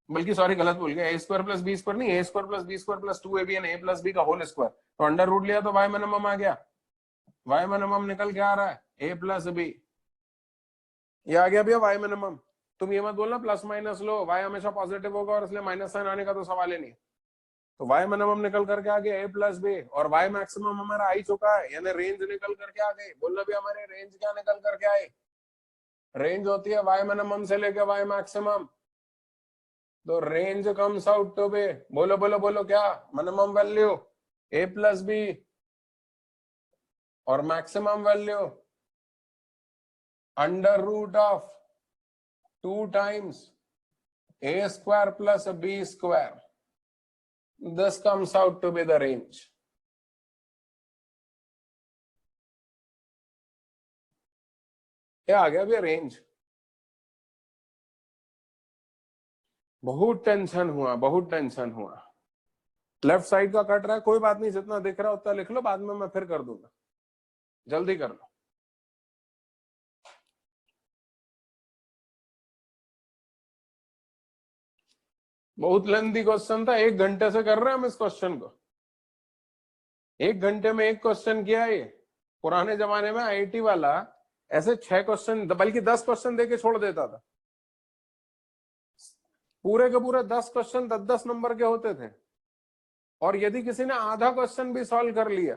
बल्कि सॉरी गलत बोल गया, A square plus B square नहीं, A square plus B square plus 2ab and A plus B का होल स्क्वायर। तो अंडर रूट लिया तो वाई मिनिमम आ गया, वाई मिनिमम निकल के आ रहा है ए प्लस बी, ये आ गया भैया वाई मिनिमम। तुम ये मत बोलना प्लस माइनस लो, वाई हमेशा पॉजिटिव होगा और इसलिए माइनस साइन आने का तो सवाल ही नहीं। तो वाई मिनिमम निकल करके आ गया ए प्लस बी, और वाई मैक्सिमम हमारा आ ही चुका है, यानी रेंज निकल करके आ गई। बोलना भी हमारे रेंज क्या निकल करके आई, रेंज होती है वाई मिनिमम से लेके वाई मैक्सिमम। तो range comes out to be, बोलो बोलो बोलो क्या, minimum value a plus b और maximum value under root of 2 times a square plus b square. This comes out to be the range. क्या आ गया भैया रेंज। बहुत टेंशन हुआ, बहुत टेंशन हुआ। लेफ्ट साइड का कट रहा है, कोई बात नहीं, जितना दिख रहा है उतना लिख लो, बाद में मैं फिर कर दूंगा, जल्दी कर लो। बहुत लेंथी क्वेश्चन था, 1 घंटे से कर रहे हैं हम इस क्वेश्चन को, 1 घंटे में एक क्वेश्चन किया। ये पुराने जमाने में आईआईटी वाला ऐसे 6 क्वेश्चन बल्कि 10 क्वेश्चन देके छोड़ देता था, पूरे के पूरे 10 क्वेश्चन 10-10 नंबर के होते थे, और यदि किसी ने आधा क्वेश्चन भी सॉल्व कर लिया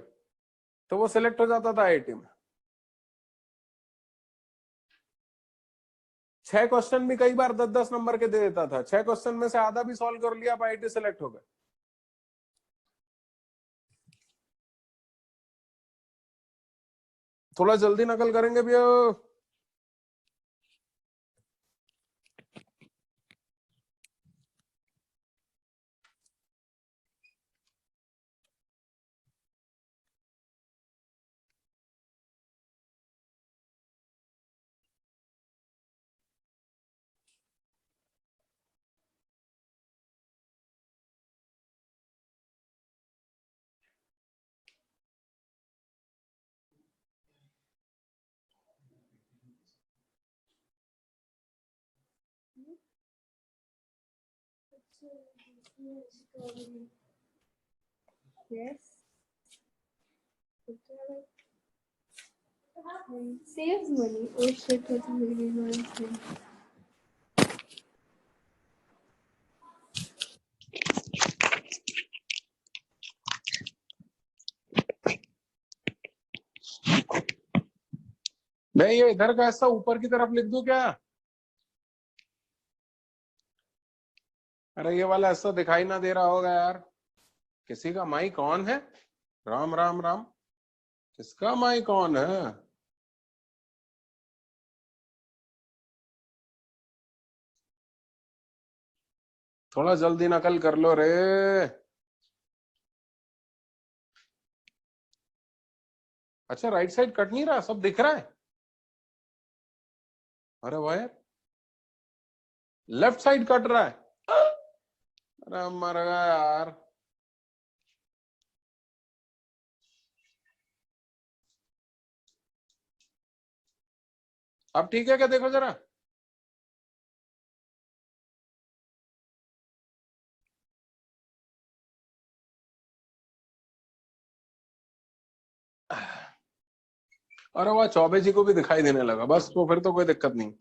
तो वो सिलेक्ट हो जाता था आईआईटी में। 6 क्वेश्चन भी कई बार 10-10 नंबर के दे देता था, 6 क्वेश्चन में से आधा भी सॉल्व कर लिया, आप आईआईटी सिलेक्ट हो गए। थोड़ा जल्दी नकल करेंगे भैया। Yes. Saves money. Oh shit, what's really nonsense. मैं ये इधर का ऐसा ऊपर की तरफ लिख दूं क्या? अरे ये वाला ऐसा दिखाई ना दे रहा होगा यार। किसी का माइक ऑन है? राम राम राम, किसका माइक ऑन है? थोड़ा जल्दी नकल कर लो रे। अच्छा राइट साइड कट नहीं रहा, सब दिख रहा है। अरे वाह, लेफ्ट साइड कट रहा है। अरे मर गया यार। अब ठीक है क्या, देखो जरा। अरे वाह, चौबे जी को भी दिखाई देने लगा, बस तो फिर तो कोई दिक्कत नहीं।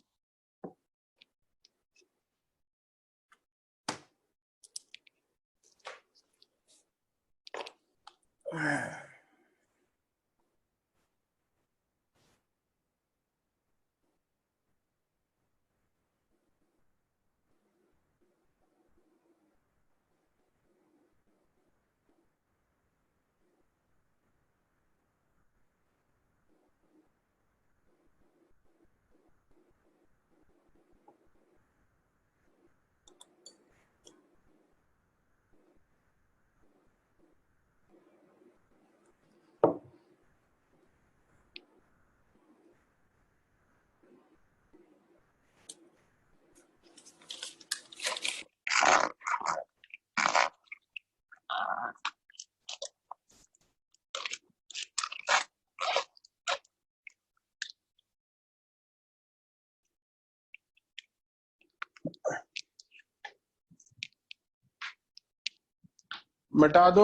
मिटा दो।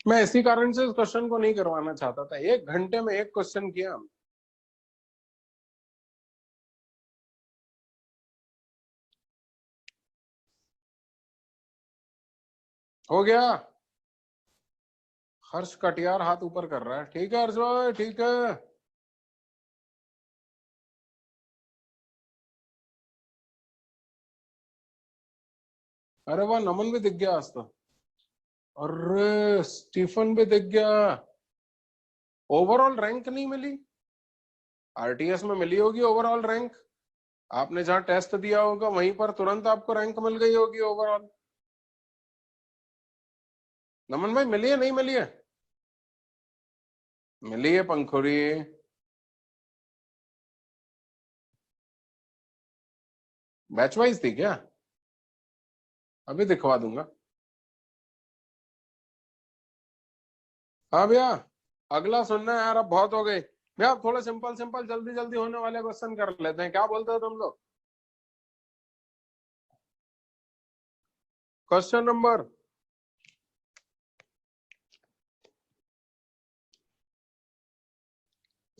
मैं इसी कारण से इस क्वेश्चन को नहीं करवाना चाहता था। 1 घंटे में 1 क्वेश्चन किया। हो गया। हर्ष कटियार हाथ ऊपर कर रहा है। ठीक है हर्ष भाई, ठीक है। अरे वाह, नमन भी दिख गया आज तो। अरे स्टीफन भी दिख गया। ओवरऑल रैंक नहीं मिली, आरटीएस में मिली होगी ओवरऑल रैंक। आपने जहां टेस्ट दिया होगा वहीं पर तुरंत आपको रैंक मिल गई होगी ओवरऑल। नमन भाई मिली है नहीं मिली है? मिली है पंखुड़ी। बैच वाइज थी क्या? अभी दिखवा दूंगा। हाँ भैया, अगला सुनना है यार, अब बहुत हो गई भैया। अब थोड़ा सिंपल सिंपल जल्दी जल्दी होने वाले क्वेश्चन कर लेते हैं, क्या बोलते हो तुम लोग? क्वेश्चन नंबर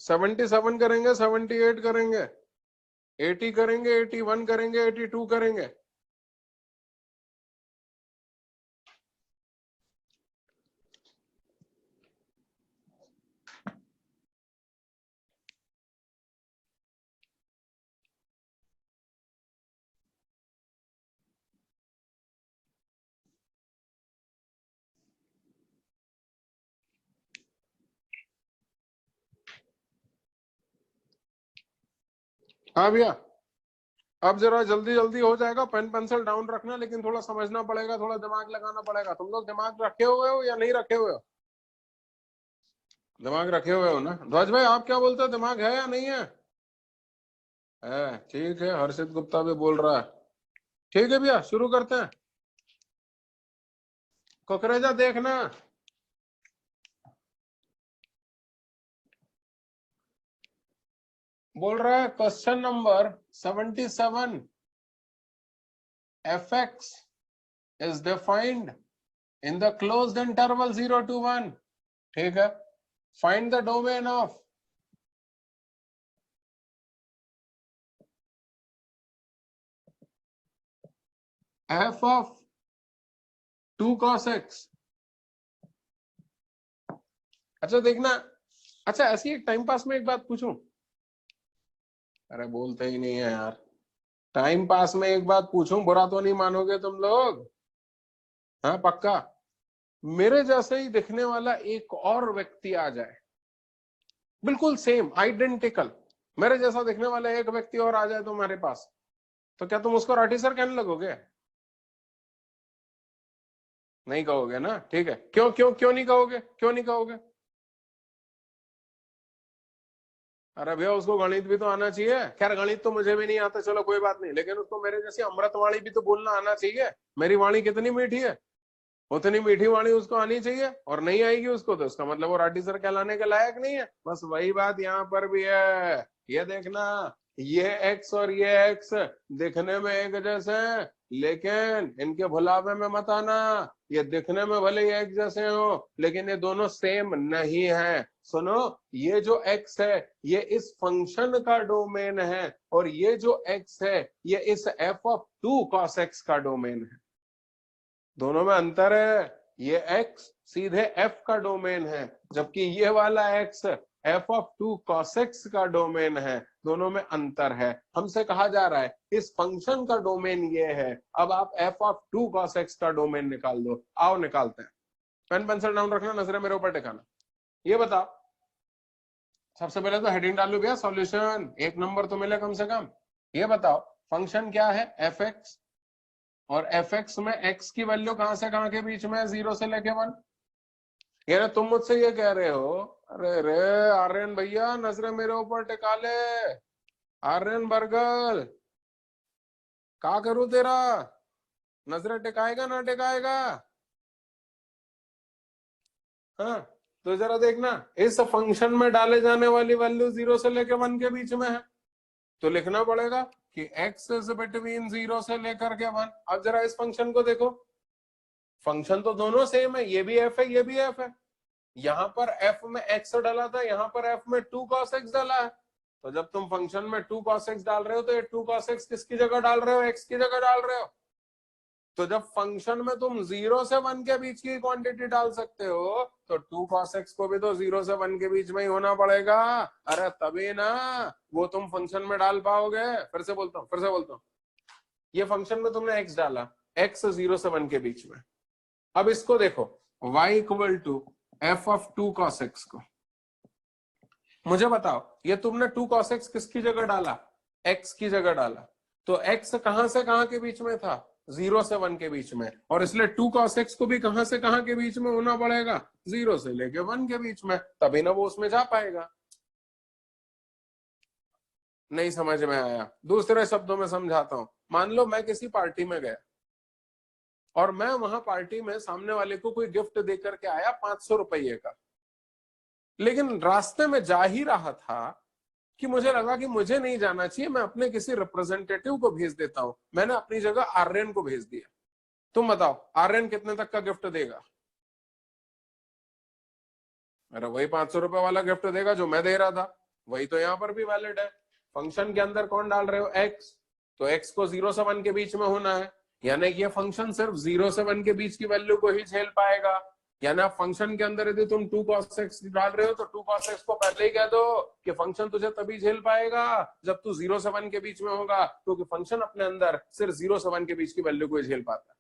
77 करेंगे, 78 करेंगे, 80 करेंगे, 81 करेंगे, 82 करेंगे। हाँ भैया, अब जरा जल्दी जल्दी हो जाएगा। पेन पेंसिल डाउन रखना, लेकिन थोड़ा समझना पड़ेगा, थोड़ा दिमाग लगाना पड़ेगा। तुम लोग दिमाग रखे हुए हो या नहीं रखे हुए हो? दिमाग रखे हुए हो ना? ध्वज भाई आप क्या बोलते हो, दिमाग है या नहीं है? ठीक है, हर्षित गुप्ता भी बोल रहा है। ठीक है भैया, शुरू करते हैं। कुकरेजा देखना। बोल रहा है question number 77, fx is defined in the closed interval 0 to 1। ठीक है, find the domain of f of 2 cos x। अच्छा देखना, अच्छा ऐसी एक टाइम पास में एक बात पूछूं? अरे बोलते ही नहीं है यार। टाइम पास में एक बात पूछूं, बुरा तो नहीं मानोगे तुम लोग? हाँ पक्का। मेरे जैसे ही दिखने वाला एक और व्यक्ति आ जाए, बिल्कुल सेम आइडेंटिकल मेरे जैसा दिखने वाला एक व्यक्ति और आ जाए तुम्हारे पास, तो क्या तुम उसको राठी सर कहने लगोगे? नहीं कहोगे ना? ठीक है, क्यों क्यों क्यों नहीं कहोगे, क्यों नहीं कहोगे? अरे भैया उसको गणित भी तो आना चाहिए। खैर गणित तो मुझे भी नहीं आता, चलो कोई बात नहीं, लेकिन उसको मेरे जैसी अमृतवाणी भी तो बोलना आना चाहिए। मेरी वाणी कितनी मीठी है, उतनी मीठी वाणी उसको आनी चाहिए। और नहीं आएगी उसको तो उसका मतलब वो राठी सर कहलाने के लायक नहीं है। बस वही बात यहाँ पर भी है। ये देखना, ये एक्स और ये एक्स दिखने में एक जैसे हैं, लेकिन इनके भुलावे में मत आना। ये दिखने में भले ही एक जैसे हो, लेकिन ये दोनों सेम नहीं है। सुनो, ये जो एक्स है ये इस फंक्शन का डोमेन है, और ये जो एक्स है ये इस एफ ऑफ 2 कॉस एक्स का डोमेन है। दोनों में अंतर है। ये x सीधे f का डोमेन है, जबकि ये वाला x f of 2 cos x का डोमेन है। दोनों में अंतर है। हमसे कहा जा रहा है इस फंक्शन का डोमेन ये है, अब आप f ऑफ 2 cos x का डोमेन निकाल दो। आओ निकालते हैं। पेन पेंसिल डाउन रखना, नजरें मेरे ऊपर टिकाना। ये बताओ, सबसे पहले तो हेडिंग डालू भैया, सॉल्यूशन 1 नंबर तो मिले कम से कम। ये बताओ फंक्शन क्या है एफ एक्स, और एफ एक्स में एक्स की वैल्यू कहां से कहां के बीच में है, 0 से लेके 1। यानी तुम मुझसे ये कह रहे हो, अरे रे आर्यन भैया नजरें मेरे ऊपर टिका ले। आर्यन बर्गल, क्या करूं तेरा? नजरें टिकाएगा ना टिकाएगा? हाँ, तो जरा देखना, इस फंक्शन में डाले जाने वाली वैल्यू 0 से लेकर 1 के बीच में है, तो लिखना पड़ेगा कि x इज बिटवीन 0 से लेकर के 1। अब जरा इस फंक्शन को देखो, फंक्शन तो दोनों सेम है, ये भी f है ये भी f है। यहां पर f में x डाला था, यहां पर f में 2 cos x डाला है। तो जब तुम फंक्शन में 2 cos x डाल रहे हो तो ये 2 cos x किसकी जगह डाल रहे हो, x की जगह डाल रहे हो। तो जब फंक्शन में तुम 0 से 1 के बीच की क्वांटिटी डाल सकते हो तो 2 cos x को भी तो 0 से 1 के बीच में ही होना पड़ेगा। अरे तभी ना वो तुम फंक्शन में डाल पाओगे। फिर से बोलता हूं, ये फंक्शन में तुमने x डाला, x 0 से 1 के बीच में। अब इसको देखो, y equal to f of 2 cos x को, मुझे बताओ ये तुमने 2 cos x किसकी जगह डाला, x की जगह डाला। तो x कहां से कहां के बीच में था, 0 से 1 के बीच में, और इसलिए 2 cos x को भी कहां से कहां के बीच में होना पड़ेगा, 0 से लेके 1 के बीच में, तभी ना वो उसमें जा पाएगा। नहीं समझ में आया? दूसरे शब्दों में समझाता हूं। मान लो मैं किसी पार्टी में गया और मैं वहां पार्टी में सामने वाले को कोई गिफ्ट देकर के आया 500 रुपये का, लेकिन रास्ते में जा ही रहा था कि मुझे लगा कि मुझे नहीं जाना चाहिए, मैं अपने किसी रिप्रेजेंटेटिव को भेज देता हूं। मैंने अपनी जगह आर्यन को भेज दिया। तुम बताओ आर्यन कितने तक का गिफ्ट देगा? अरे वही 500 रुपए वाला गिफ्ट देगा जो मैं दे रहा था। वही तो यहाँ पर भी वैलिड है। फंक्शन के अंदर कौन डाल रहे हो, x, तो x को 0 से 1 के बीच में होना है, यानी कि ये फंक्शन सिर्फ 0 से 1 के बीच की वैल्यू को ही झेल पाएगा। यानी आप फंक्शन के अंदर यदि तुम 2 cos x डाल रहे हो तो 2 cos x को पहले ही कह दो कि फंक्शन तुझे तभी झेल पाएगा जब तू 0 से 1 के बीच में होगा, क्योंकि फंक्शन अपने अंदर सिर्फ 0 से 1 के बीच की वैल्यू को ही झेल पाता है।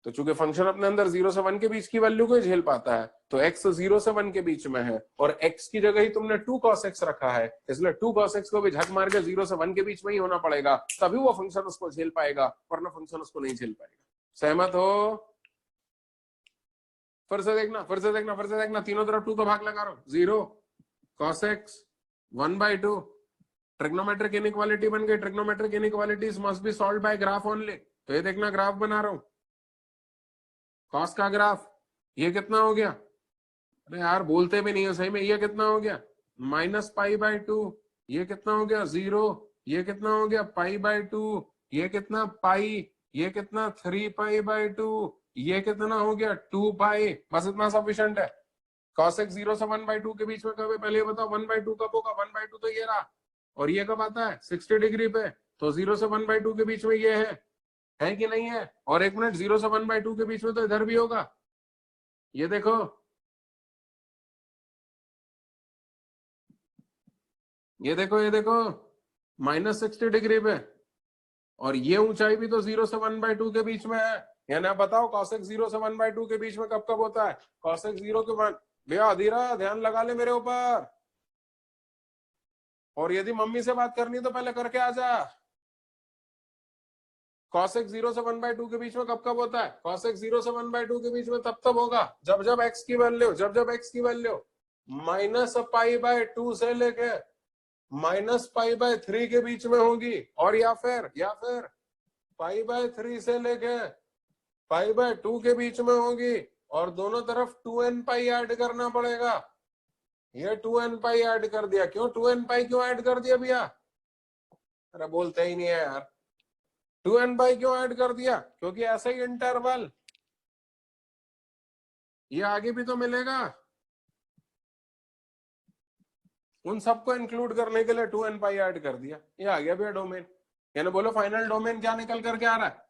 तो चूंकि फंक्शन अपने अंदर 0 से 1 के बीच की वैल्यू को ही झेल पाता है, तो x 0 से 1 के बीच में है और x की जगह ही तुमने 2 cos x रखा है, इसलिए 2 cos x को भी झक मार के 0 से 1 के बीच में ही होना पड़ेगा, तभी वो फंक्शन उसको झेल पाएगा, वरना फंक्शन उसको नहीं झेल पाएगा। सहमत हो? फिर से देखना, तीनों तरफ 2 का भाग लगा रहा हूं। 0 cos x 1/2, ट्रिग्नोमेट्रिक इनइक्वालिटी बन गई। Trigonometric inequalities must be solved by graph only. तो ये देखना ग्राफ बना रहा हूं, कॉस का ग्राफ, ये कितना हो गया? अरे यार बोलते भी नहीं है सही में, ये कितना हो गया, -π/2। ये कितना हो गया, 0। ये कितना हो गया, π/2। ये कितना, पाई। ये कितना, 3π/2। ये कितना हो गया, 2π। बस इतना सफिशिएंट है। cos x 0 से 1/2 के बीच में कब है, पहले ये बताओ। 1/2 कब होगा? 1/2 तो ये रहा, और ये कब आता है, 60 डिग्री पे। तो 0 से 1/2 के बीच में ये है कि नहीं है? और 1 मिनट, 0 से 1/2 के बीच में तो इधर भी होगा। ये देखो, ये देखो, -60 डिग्री पे, और ये ऊंचाई भी तो 0 से 1/2 के बीच में है। यानी आप बताओ cos x 0 से 1/2 के बीच में कब कब होता है? cos x 0 के 1। भैया अधीरा ध्यान लगा ले मेरे ऊपर, और यदि मम्मी से बात करनी तो पहले करके आ जा। cos x 0 से 1/2 के बीच में कब कब होता है? cos x 0 से 1/2 के बीच में तब होगा जब x की वैल्यू -π/2 से लेके -π/3 के बीच में होगी, और या फिर π/3 से लेके π/2 के बीच में होगी, और दोनों तरफ 2nπ ऐड करना पड़ेगा। ये 2nπ ऐड कर दिया। क्यों 2nπ क्यों ऐड कर दिया भैया? अरे बोलते ही नहीं है यार। 2nπ क्यों ऐड कर दिया? क्योंकि ऐसा ही इंटरवल ये आगे भी तो मिलेगा, उन सबको इंक्लूड करने के लिए 2nπ ऐड कर दिया। ये आ गया भैया डोमेन। यानी बोलो फाइनल डोमेन क्या निकल करके आ रहा है?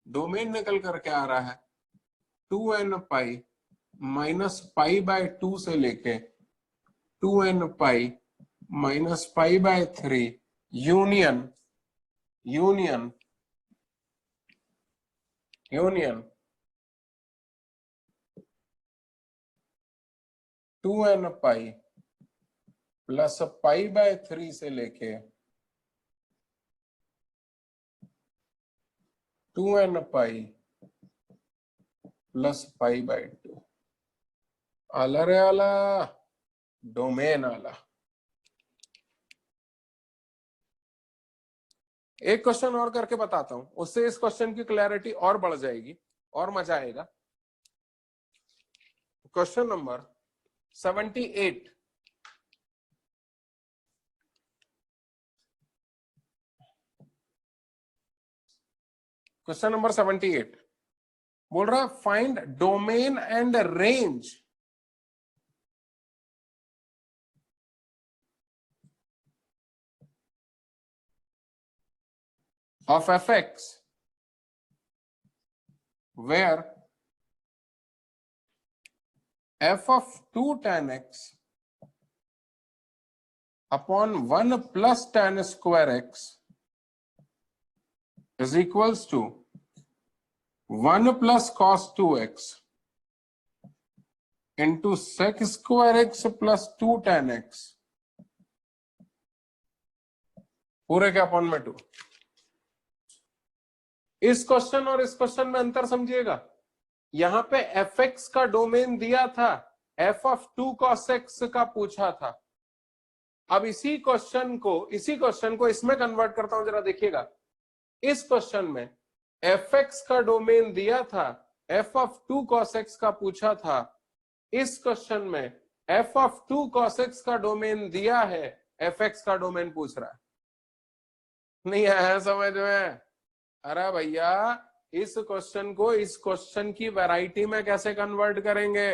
डोमेन निकल करके आ रहा है 2nπ -π/2 से लेके 2nπ -π/3 यूनियन 2nπ प्लस π/3 से लेके 2nπ प्लस π/2। आला रे आला, डोमेन आला। एक क्वेश्चन और करके बताता हूं, उससे इस क्वेश्चन की क्लैरिटी और बढ़ जाएगी और मजा आएगा। Question number 78। क्वेश्चन नंबर 78 बोल रहा है find domain and range of fx where f of 2 tan x upon 1 plus tan square x is equals to 1 plus cos 2x into sec square x plus 2 tan x पूरे के upon में 2। इस question और इस question में अंतर समझिएगा। यहां पे fx का डोमेन दिया था, f ऑफ 2 cos x का पूछा था। अब इसी क्वेश्चन को इसमें कन्वर्ट करता हूं, जरा देखिएगा। इस क्वेश्चन में fx का डोमेन दिया था, f ऑफ 2 cos x का पूछा था। इस क्वेश्चन में f ऑफ 2 cos x का डोमेन दिया है, fx का डोमेन पूछ रहा है। नहीं आया समझ में? अरे भैया इस क्वेश्चन को इस क्वेश्चन की वैरायटी में कैसे कन्वर्ट करेंगे?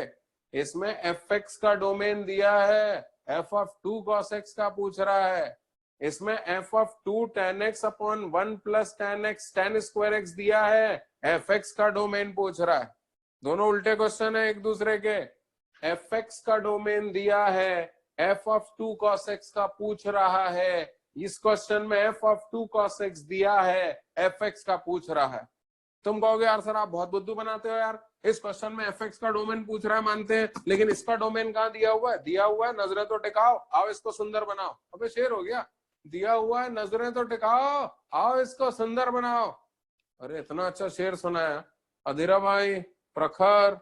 इसमें fx का डोमेन दिया है, f ऑफ 2 cos x का पूछ रहा है। इसमें f of 2 tan x upon 1 plus tan x tan square x दिया है, fx का डोमेन पूछ रहा है। दोनों उल्टे क्वेश्चन है एक दूसरे के। fx का डोमेन दिया है, f ऑफ 2 cos x का पूछ रहा है। इस क्वेश्चन में f ऑफ 2 cos x दिया है, fx का पूछ रहा है। तुम कहोगे यार सर आप बहुत बुद्धू बनाते हो यार, इस क्वेश्चन में fx का डोमेन पूछ रहा है मानते हैं, लेकिन इसका डोमेन कहाँ दिया हुआ है? दिया हुआ है नजरें तो टिकाओ, आओ इसको सुंदर बनाओ। अबे शेर हो गया, दिया हुआ है नजरें तो टिकाओ, आओ इसको सुंदर बनाओ। अरे इतना अच्छा शेर सुनाया अधीरा भाई, प्रखर।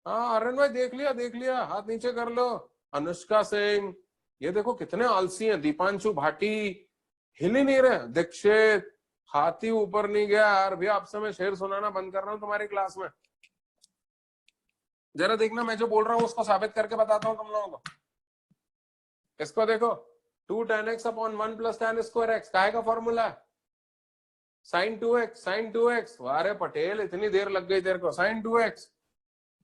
हाँ अरन भाई देख लिया, हाथ नीचे कर लो। अनुष्का सिंह, ये देखो कितने आलसी हैं। दीपांशु भाटी हिल ही नहीं रहे। दीक्षित, हाथी ऊपर नहीं गया यार। भैया आपसे मैं शेर सुनाना बंद कर रहा हूं तुम्हारी क्लास में। जरा देखना मैं जो बोल रहा हूँ उसको साबित करके बताता हूँ तुम लोगों को। इसको देखो, 2 tan x upon 1 plus tan square x काहे का फॉर्मूला है? sin 2x। अरे पटेल इतनी देर लग गई तेरे को। sin 2x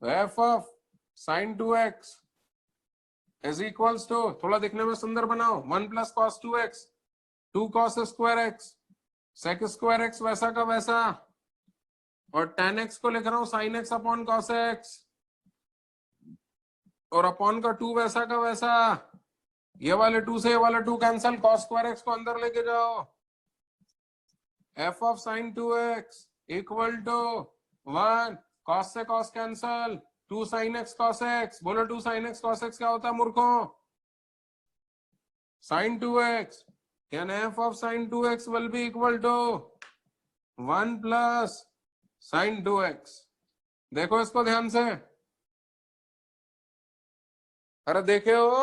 f of sin 2x is equals to, थोड़ा दिखने में सुंदर बनाओ, 1 plus cos 2x 2 cos square x sec square x वैसा का वैसा, और tan x को लिख रहा हूं sin x upon cos x, और अपॉन का 2 वैसा का वैसा। ये वाले 2 से ये वाला 2 कैंसिल, cos स्क्वायर x को अंदर लेके जाओ। f of sin 2x equal to 1 cos से cos cancel, 2 sin x cos x। बोलो 2 sin x cos x क्या होता है मूर्खों? sin 2x can f of sin 2x will be equal to 1 plus sin 2x। देखो इसको ध्यान से। अरे देखे हो?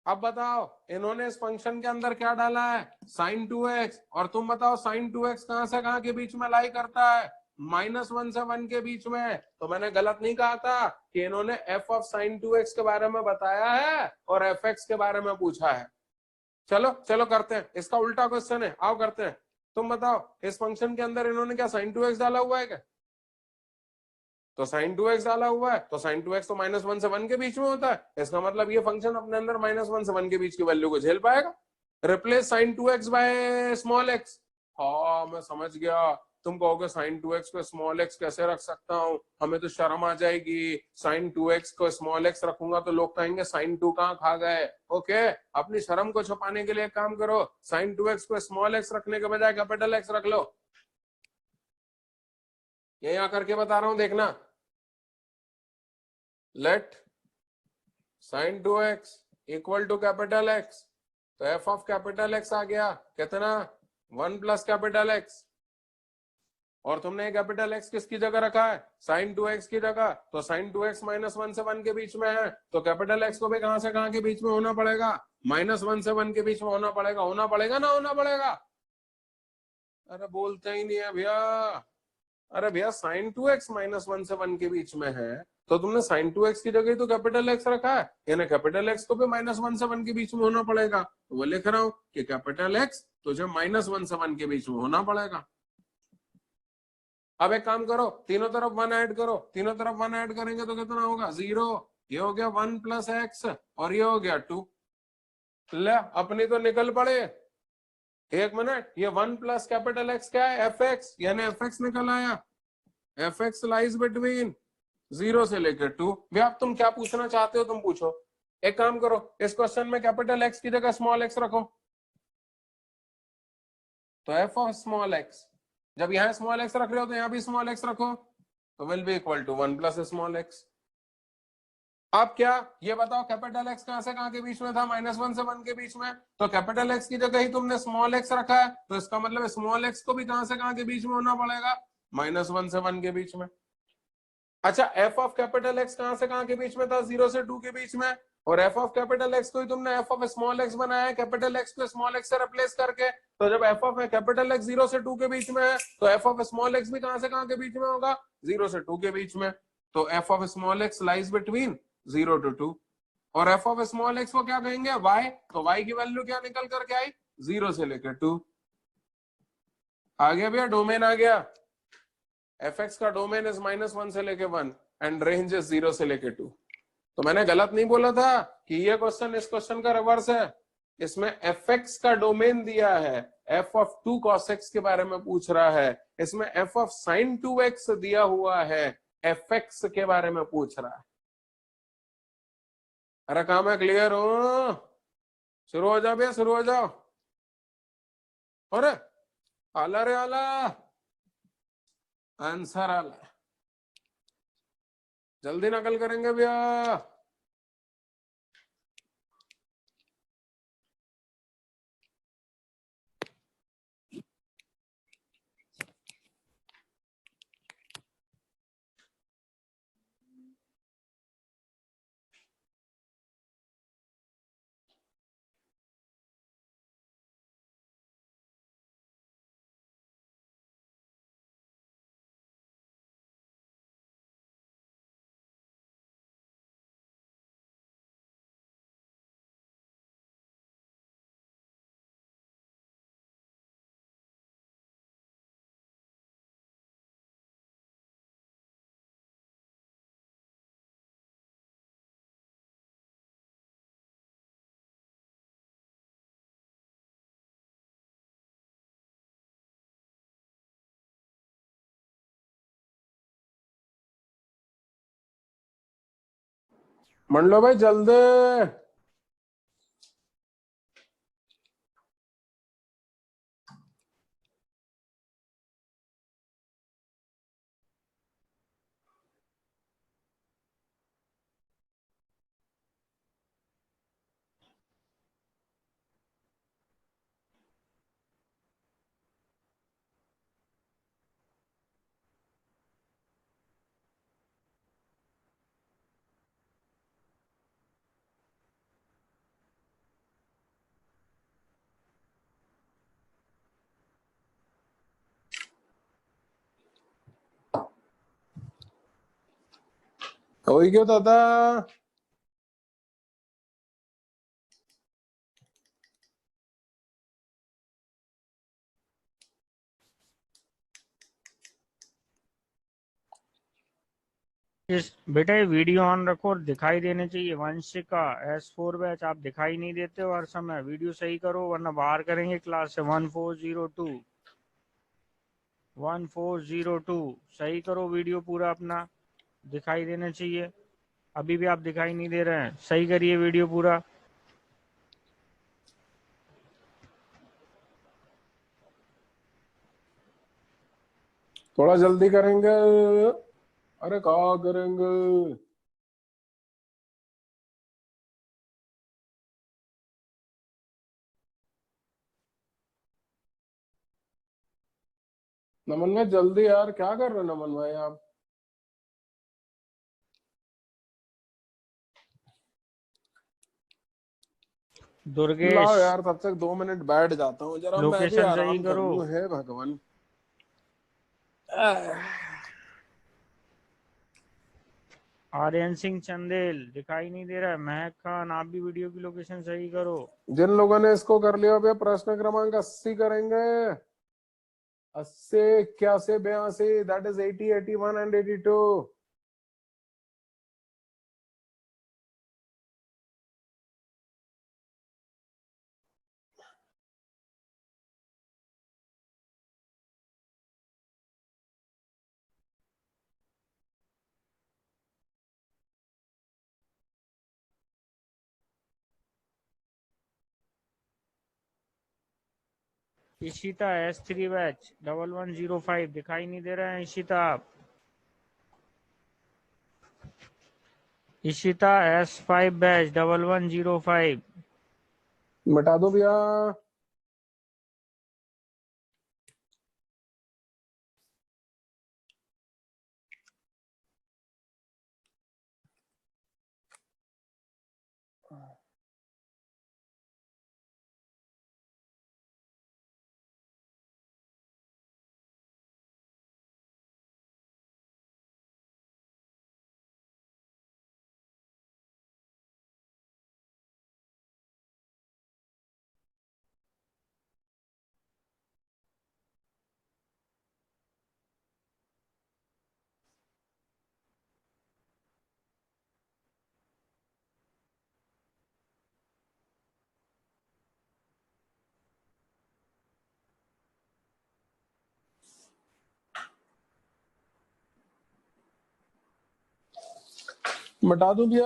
अब बताओ इन्होंने इस फंक्शन के अंदर क्या डाला है? sin 2x। और तुम बताओ sin 2x कहां से कहां के बीच में लाई करता है? -1 से 1 के बीच में। तो मैंने गलत नहीं कहा था कि इन्होंने f ऑफ sin 2x के बारे में बताया है और fx के बारे में पूछा है। चलो चलो करते हैं, इसका उल्टा क्वेश्चन है, आओ करते हैं। तुम बताओ इस फंक्शन के अंदर इन्होंने क्या sin 2x डाला हुआ है क्या? तो sin 2x डाला हुआ है, तो sin 2x तो -1 से 1 के बीच में होता है। इसका मतलब ये फंक्शन अपने अंदर -1 से 1 के बीच की वैल्यू को झेल पाएगा। Replace sin 2x by small x। हाँ मैं समझ गया, तुम कहोगे sin 2x को स्मॉल x कैसे रख सकता हूँ, हमें तो शर्म आ जाएगी। sin 2x को स्मॉल x रखूंगा तो लोग कहेंगे sin 2 कहाँ खा गए। ओके, अपनी शर्म को छुपाने के लिए एक काम करो, sin 2x को स्मॉल x रखने के बजाय कैपिटल X रख लो। ये यहाँ करके बता रहा हूं, देखना। Let sin 2x equal to capital X, तो f ऑफ कैपिटल X आ गया कितना? 1 प्लस कैपिटल X। और तुमने कैपिटल X किसकी जगह रखा है? sin 2x की जगह। तो sin 2x -1 से 1 के बीच में है, तो कैपिटल X को भी कहां से कहां के बीच में होना पड़ेगा? -1 से 1 के बीच में होना पड़ेगा ना होना पड़ेगा? अरे बोलते ही नहीं है भैया। अरे भैया साइन 2x -1 से 1 के बीच में है, तो तुमने साइन 2x की जगह तो कैपिटल एक्स रखा है, यानी कैपिटल एक्स को भी -1 से 1 के बीच में होना पड़ेगा। तो वो लिख रहा हूं कि कैपिटल एक्स तुझे -1 से 1 के बीच में होना पड़ेगा। अब एक काम करो, तीनों तरफ 1 ऐड करो, तीनों तरफ 1 ऐड करेंगे तो कितना होगा 0। ये हो गया 1 + x और ये हो गया 2। ले अपनी तो निकल पड़े। एक मिनट, ये 1 + कैपिटल एक्स क्या है, fx, यानी fx निकल आया। fx लाइज बिटवीन 0 से लेकर 2। भैया अब तुम क्या पूछना चाहते हो तुम पूछो। एक काम करो, इस क्वेश्चन में कैपिटल एक्स की जगह स्मॉल एक्स रखो, तो f ऑफ स्मॉल एक्स, जब यहाँ स्मॉल एक्स रख रहे हो तो यहाँ भी स्मॉल एक्स रखो, तो will be equal to 1 + small x. अब क्या ये बताओ, कैपिटल एक्स कहां से कहां के बीच में था, -1 से 1 के बीच में, तो कैपिटल एक्स की जगह ही तुमने स्मॉल एक्स रखा है, तो इसका मतलब स्मॉल एक्स को भी कहां से कहां के बीच में होना पड़ेगा, -1 से 1 के बीच में। अच्छा, एफ ऑफ कैपिटल एक्स कहां से कहां के बीच में था, 0 से 2 के बीच में, और एफ ऑफ कैपिटल एक्स को ही तुमने एफ ऑफ स्मॉल एक्स बनाया है कैपिटल एक्स को स्मॉल एक्स से रिप्लेस करके। तो जब एफ ऑफ कैपिटल एक्स 0 से 2 के बीच में है, तो एफ ऑफ स्मॉल एक्स भी कहां से कहां के बीच में होगा, 0 से 2 के बीच में। तो F of small x lies between 0 to 2। और एफ ऑफ स्मॉल एक्स को क्या कहेंगे, y, तो y की वैल्यू क्या निकल करके आई, 0 से लेकर 2। आ गया भैया, डोमेन आ गया। fx का डोमेन इज -1 से लेके 1 एंड रेंज इज 0 से लेके 2। तो मैंने गलत नहीं बोला था कि ये क्वेश्चन इस क्वेश्चन का रिवर्स है। इसमें fx का डोमेन दिया है, f ऑफ 2 cos x के बारे में पूछ रहा है, इसमें f ऑफ sin 2x दिया हुआ है, fx के बारे में पूछ रहा है। अरे काम है, क्लियर हो, शुरू हो जाओ भैया, शुरू हो जाओ। अरे आला रे आला, आंसर आला, जल्दी नकल करेंगे भैया। मान लो भाई जल्दी। वही क्यों था। इस बेटा ये वीडियो ऑन रखो और दिखाई देने चाहिए। वंश का S4 बैच, आप दिखाई नहीं देते हो हर समय। वीडियो सही करो वरना बाहर करेंगे क्लास से। 1402 1402 सही करो वीडियो पूरा अपना, दिखाई देना चाहिए। अभी भी आप दिखाई नहीं दे रहे हैं, सही करिए वीडियो पूरा। थोड़ा जल्दी करेंगे। अरे क्या करेंगे। नमन भाई जल्दी यार, क्या कर रहे हो नमन भाई आप। लाओ दुर्गेश यार, तब तक 2 मिनट बैठ जाता हूँ जरा, मैं भी लोकेशन सही आराम कर करो। लूं, हे भगवान। आर्यन सिंह चंदेल दिखाई नहीं दे रहा है। महक खान आप भी वीडियो की लोकेशन सही करो। जिन लोगों ने इसको कर लिया भैया प्रश्न क्रमांक 80 करेंगे। 80, 81, 82, that is 80, 81 and 82। Ishita S3 batch 1105 दिखाई नहीं दे रहा है। इशिता आप इशिता S5 बैच 1105 मिटा दो भैया। मिटा दूं भैया?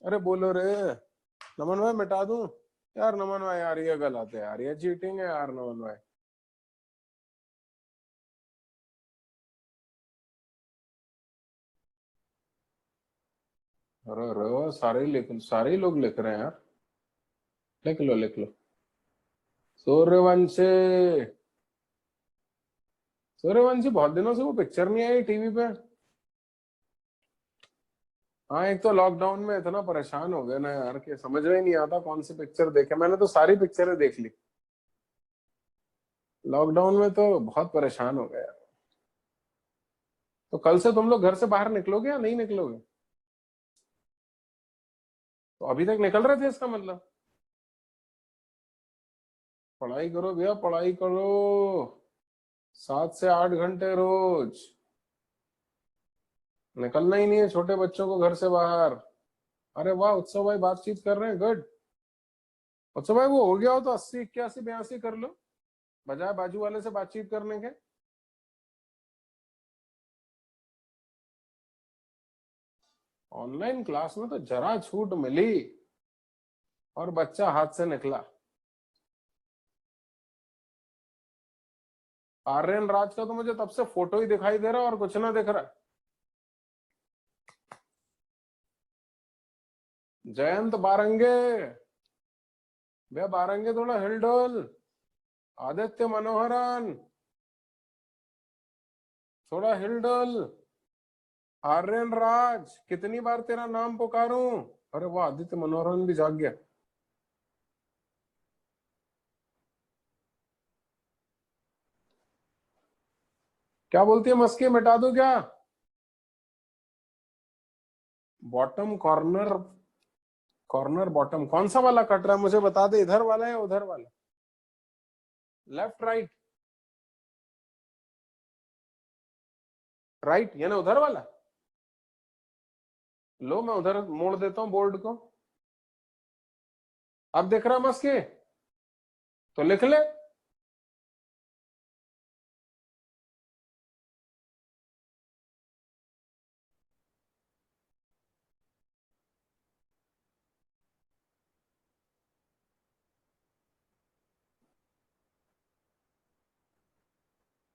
अरे बोलो रे। नमन भाई मिटा दूं? यार नमन भाई यार ये गलत है यार, ये चीटिंग है यार नमन भाई। अरे अरे सारे ही लोग लिख रहे हैं यार। लिख लो लिख लो। सूर्यवंशी। सूर्यवंशी बहुत दिनों से वो पिक्चर नहीं आई टीवी पे। हाँ एक तो लॉकडाउन में इतना परेशान हो गए ना यार कि समझ में ही नहीं आता कौन सी पिक्चर देखे। मैंने तो सारी पिक्चरें देख ली। लॉकडाउन में तो बहुत परेशान हो गए यार। तो कल से तुम लोग घर से बाहर निकलोगे या नहीं निकलोगे? तो अभी तक निकल रहे थे इसका मतलब। पढ़ाई करो भैया पढ़ाई करो। 7 से 8 घंटे रोज। निकलना ही नहीं है छोटे बच्चों को घर से बाहर। अरे वाह उत्सव भाई बातचीत कर रहे हैं, गुड। उत्सव भाई वो हो गया हो तो 80, 81, 82 कर लो बजाय बाजू वाले से बातचीत करने के। ऑनलाइन क्लास में तो जरा छूट मिली और बच्चा हाथ से निकला। आर्यन राज का तो मुझे तब से फोटो ही दिखाई दे रहा और कुछ ना दिख रहा। जयंत बारंगे। भैया बारंगे थोड़ा हिलडोल। आदित्य मनोहरन थोड़ा हिलडोल। आर्यन राज कितनी बार तेरा नाम पुकारूं। अरे वाह आदित्य मनोहरन भी जाग गया। क्या बोलती है मस्की, मिटा दूं क्या? Bottom corner. कॉर्नर बॉटम कौन सा वाला कट रहा है मुझे बता दे, इधर वाला या उधर वाला? Left right? राइट यानी उधर वाला। लो मैं उधर मोड़ देता हूँ बोर्ड को। अब दिख रहा मस्की? तो लिख ले।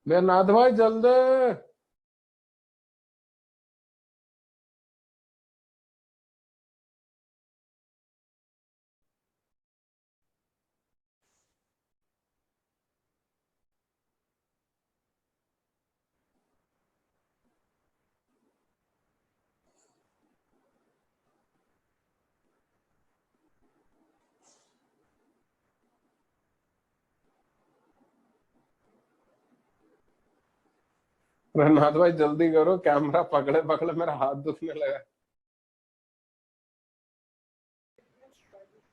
बे नाथ भाई जल्दी। रनाथ भाई जल्दी करो, कैमरा पकड़े पकड़े मेरा हाथ दुखने लगा।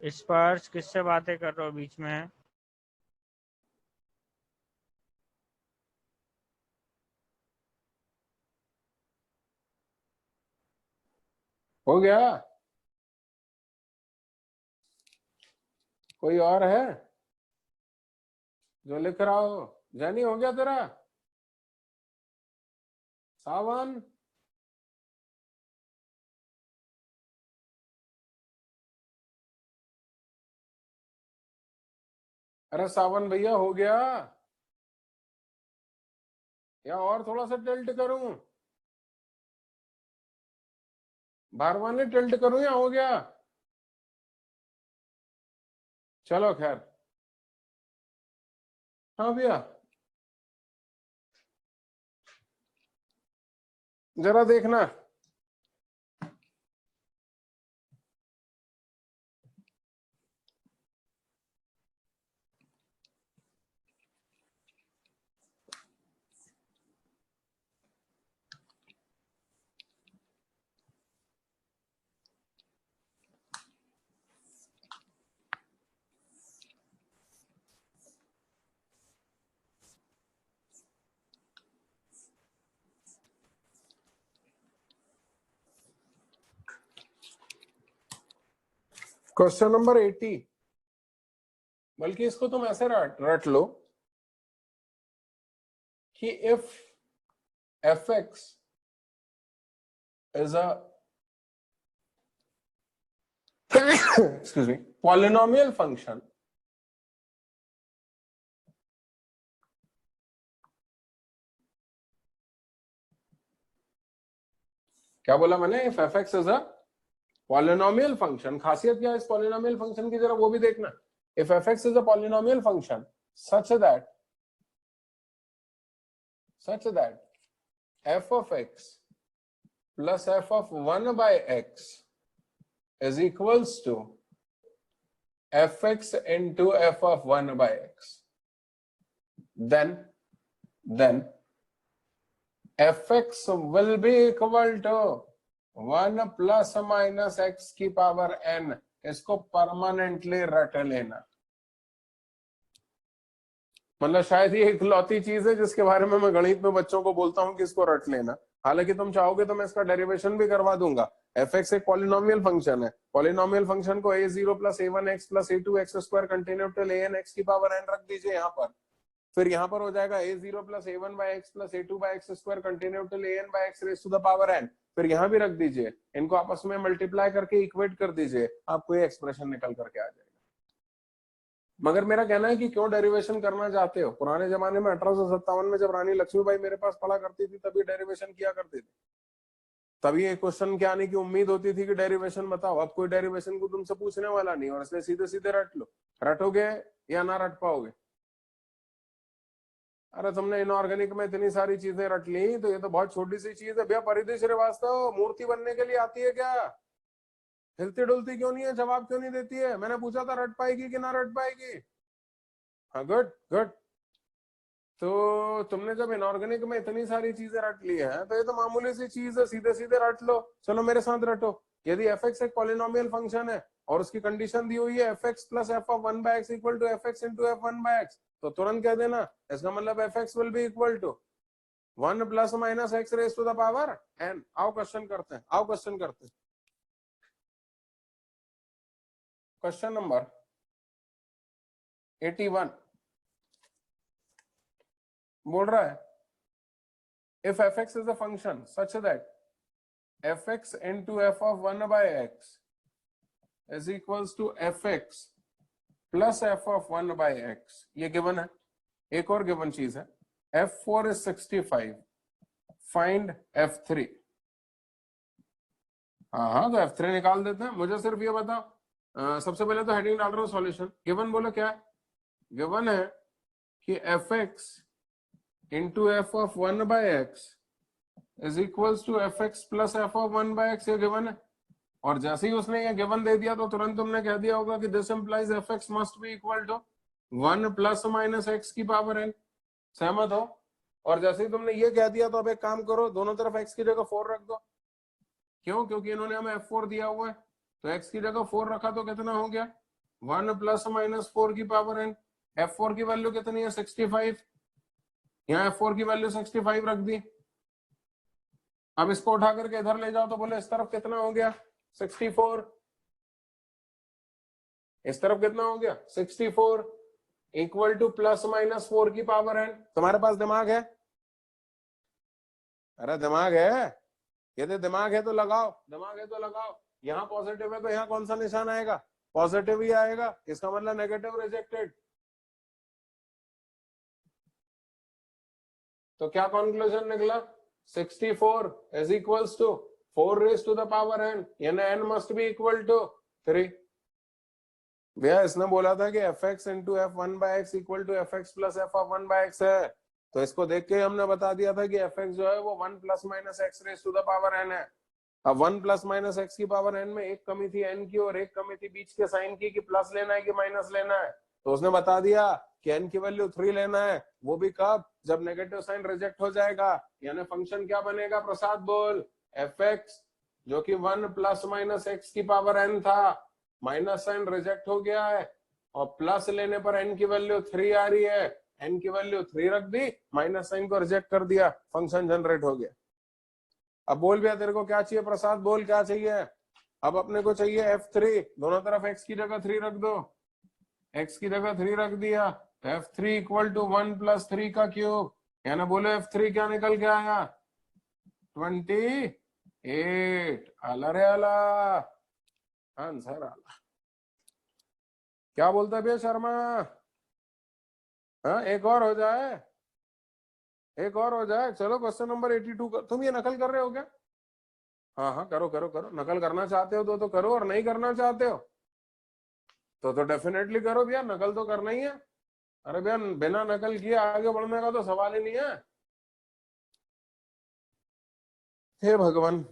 स्पर्श किससे बातें कर रहे हो बीच में? हो गया? कोई और है जो लिख रहा हो? जैनी हो गया तेरा? सावन? अरे सावन भैया हो गया या और थोड़ा सा टिल्ट करूं? भारवानी टिल्ट करूं या हो गया? चलो खैर। हाँ भैया जरा देखना। क्वेश्चन नंबर 80, बल्कि इसको तुम ऐसे रट लो कि if fx is a excuse me polynomial function, क्या बोला मैंने? If fx is a polynomial function, खासियत क्या है इस polynomial function की जरा वो भी देखना। if fx is a polynomial function such that f of x plus f of 1 by x is equals to fx into f of 1 by x, then fx will be equal to 1 plus minus x की power n। इसको permanently रट लेना। मतलब शायद ये इकलौती चीज है जिसके बारे में मैं गणित में बच्चों को बोलता हूं कि इसको रट लेना। हालांकि तुम चाहोगे तो मैं इसका डेरिवेशन भी करवा दूंगा। fx एक पॉलिनोमियल फंक्शन है, पॉलिनोमियल फंक्शन को a0 plus a1x plus a2x square continue till an x की पावर n रख दीजिए यहाँ पर। फिर यहाँ पर हो जाएगा a0 plus a1 by x plus a2 by x square continue till an by x raise to the power n। फिर यहाँ भी रख दीजिए, इनको आपस में मल्टीप्लाई करके इक्वेट कर दीजिए, आपको ये एक्सप्रेशन निकल करके आ जाएगा। मगर मेरा कहना है कि क्यों डेरिवेशन करना चाहते हो? पुराने जमाने में 1857 में जब रानी लक्ष्मीबाई मेरे पास पढ़ा करती थी तभी डेरिवेशन किया करते थे, तभी एक क्वेश्चन के आने की उम्मीद होती थी कि डेरिवेशन बताओ। अब कोई डेरिवेशन को तुमसे पूछने वाला नहीं, और इसलिए सीधे सीधे रट लो। रटोगे या ना रट पाओगे? अरे तुमने इनऑर्गेनिक में इतनी सारी चीजें रट ली तो ये तो बहुत छोटी सी चीज है भैया। परिधि श्रीवास्तव मूर्ति बनने के लिए आती है क्या? हिलती डुलती क्यों नहीं है? जवाब क्यों नहीं देती है? मैंने पूछा था रट पाएगी कि ना रट पाएगी? हाँ गुड गुड। तो तुमने जब इनऑर्गेनिक में इतनी सारी चीजें रट ली है तो ये तो मामूली सी चीज है, सीधे सीधे रट लो। चलो मेरे साथ रटो। यदि fx एक पॉलिनोमियल फंक्शन है और उसकी कंडीशन दी हुई है fx plus f of 1 by x equal to fx into f1 by x, तो तुरंत कह देना इसका मतलब fx will be equal to 1 plus minus x raise to the power n। आओ क्वेश्चन करते हैं, आओ क्वेश्चन करते हैं। क्वेश्चन नंबर 81 बोल रहा है if fx is a function such that fx into f of 1 by x is equals to fx plus f of 1 by x, ये गिवन है। एक और गिवन चीज है f4 is 65, find f3। हाँ तो f3 निकाल देते हैं। मुझे सिर्फ ये बताओ, सबसे पहले तो हेडिंग डाल रहा हूँ सॉल्यूशन। गिवन बोलो क्या है? गिवन है कि fx into f of 1 by x is equals to fx plus f of 1 by x, ये गिवन है। और जैसे ही उसने ये गिवन दे दिया तो तुरंत तुमने कह दिया होगा कि this implies fx must be equal to 1 plus minus x की पावर n। सहमत हो? और जैसे ही तुमने ये कह दिया तो अब एक काम करो, दोनों तरफ x की जगह 4 रख दो। क्यों? क्योंकि इन्होंने हमें f4 दिया हुआ है, तो x की जगह 4 रखा तो कितना हो गया 1 + -4 की पावर n। f4 की वैल्यू कितनी है 65, यहाँ f4 की वैल्यू 65 रख दी। अब इसको उठा करके इधर ले जाओ तो बोले इस तरफ कितना हो गया 64, इस तरफ कितना हो गया 64 इक्वल टू +-4 की पावर n। तुम्हारे पास दिमाग है? अरे दिमाग है? यदि दिमाग है तो लगाओ, दिमाग है तो लगाओ। यहाँ पॉजिटिव है तो यहाँ कौन सा निशान आएगा? पॉजिटिव ही आएगा, इसका मतलब नेगेटिव रिजेक्टेड। तो क्या कंक्लूजन निकला 64 is equals to 4 raise to the power n, यानी n must be equal to 3। भैया इसने बोला था कि fx into f1/x equal to fx plus f(1/x) है, तो इसको देख के हमने बता दिया था कि fx जो है वो 1 ± x raise to the power n है। अब 1 ± x की पावर n में एक कमी थी n की और एक कमी थी बीच के साइन की कि प्लस लेना है कि माइनस लेना है, तो उसने बता दिया कि n की वैल्यू 3 लेना है। वो भी कब? जब नेगेटिव साइन रिजेक्ट हो जाएगा, यानी फंक्शन क्या बनेगा प्रसाद बोल? fx जो कि 1 ± x की पावर n था, माइनस साइन रिजेक्ट हो गया है और प्लस लेने पर n की वैल्यू 3 आ रही है, n की वैल्यू 3 रख दी, माइनस साइन को रिजेक्ट कर दिया, फंक्शन जनरेट हो गया। अब बोल भैया तेरे को क्या चाहिए प्रसाद, बोल क्या चाहिए? अब अपने को चाहिए f3, दोनों तरफ x की जगह 3 रख दो, x की जगह 3 रख दिया, f3 इक्वल टू 1 + 3 का क्यूब, यानी बोले f3 क्या निकल के आया 28। आला रे आला, आंसर आला। क्या बोलता है भैया शर्मा? हाँ एक और हो जाए, एक और हो जाए। चलो क्वेश्चन नंबर 82 कर। तुम ये नकल कर रहे हो क्या? हाँ हाँ करो करो करो, नकल करना चाहते हो तो करो, और नहीं करना चाहते हो तो डेफिनेटली करो भैया, नकल तो करना ही है। अरे भैया बिना नकल किए आगे बढ़ने का तो सवाल ही नहीं है। हे भगवान।